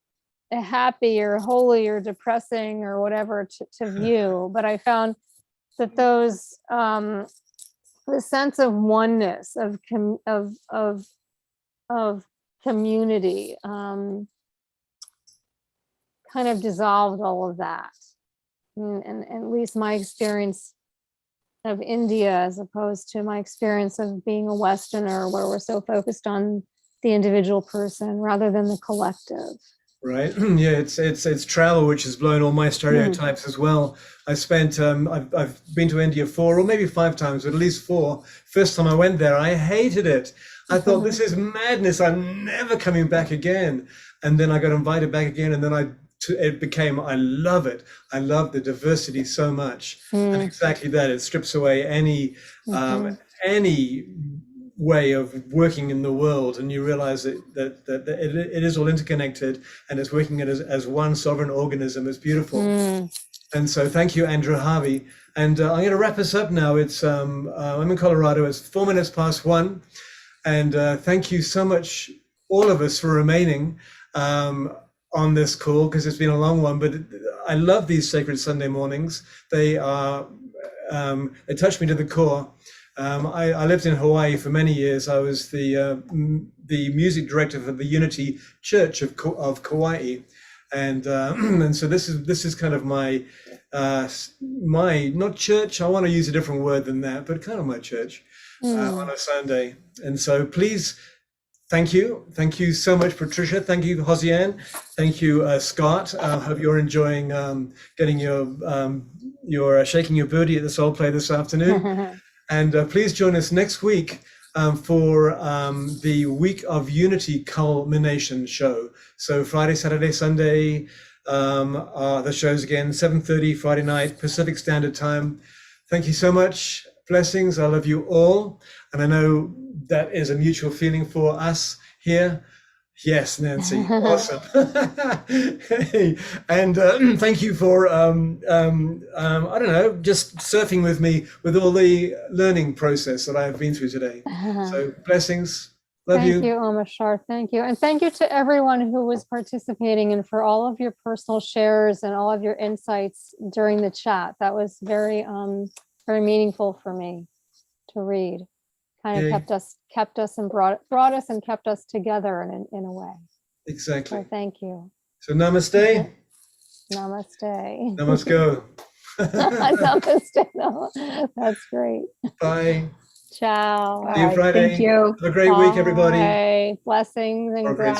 happy or holy or depressing or whatever to view. But I found that those the sense of oneness, of of community kind of dissolved all of that. And at least my experience of India, as opposed to my experience of being a Westerner, where we're so focused on the individual person rather than the collective. Right. Yeah, it's travel which has blown all my stereotypes as well. I spent I've been to India 4 or maybe 5 times, but at least 4. First time I went there, I hated it. I thought, this is madness. I'm never coming back again. And then I got invited back again, and then it became, I love it. I love the diversity so much. And exactly that, it strips away any way of working in the world, and you realize that it is all interconnected, and it's working as one sovereign organism. It's beautiful. And so thank you, Andrew Harvey. And I'm going to wrap us up now. It's I'm in Colorado. It's 4 minutes past 1. And thank you so much, all of us, for remaining on this call, because it's been a long one. But I love these Sacred Sunday mornings. They touch me to the core. I lived in Hawaii for many years. I was the music director for the Unity Church of Kauai, and so this is kind of my not church. I want to use a different word than that, but kind of my church on a Sunday. And so please, thank you so much, Patricia. Thank you, Hosianne. Thank you, Scott. Hope you're enjoying getting your shaking your booty at the Soul Play this afternoon. And please join us next week for the Week of Unity culmination show. So Friday, Saturday, Sunday, the shows again, 7:30 Friday night, Pacific Standard Time. Thank you so much. Blessings. I love you all. And I know that is a mutual feeling for us here. Yes, Nancy. Awesome. And thank you for, I don't know, just surfing with me with all the learning process that I've been through today. So blessings. Love you. Thank you, Omashar. Thank you. And thank you to everyone who was participating and for all of your personal shares and all of your insights during the chat. That was very, very meaningful for me to read. Kind of kept us and brought us and kept us together in a way. Exactly. So thank you. So namaste. Namaste. Namaste. Namaste. No, that's great. Bye. Ciao. See you Friday. Thank you. Have a great week, everybody. Bye. Blessings and Or great gratitude.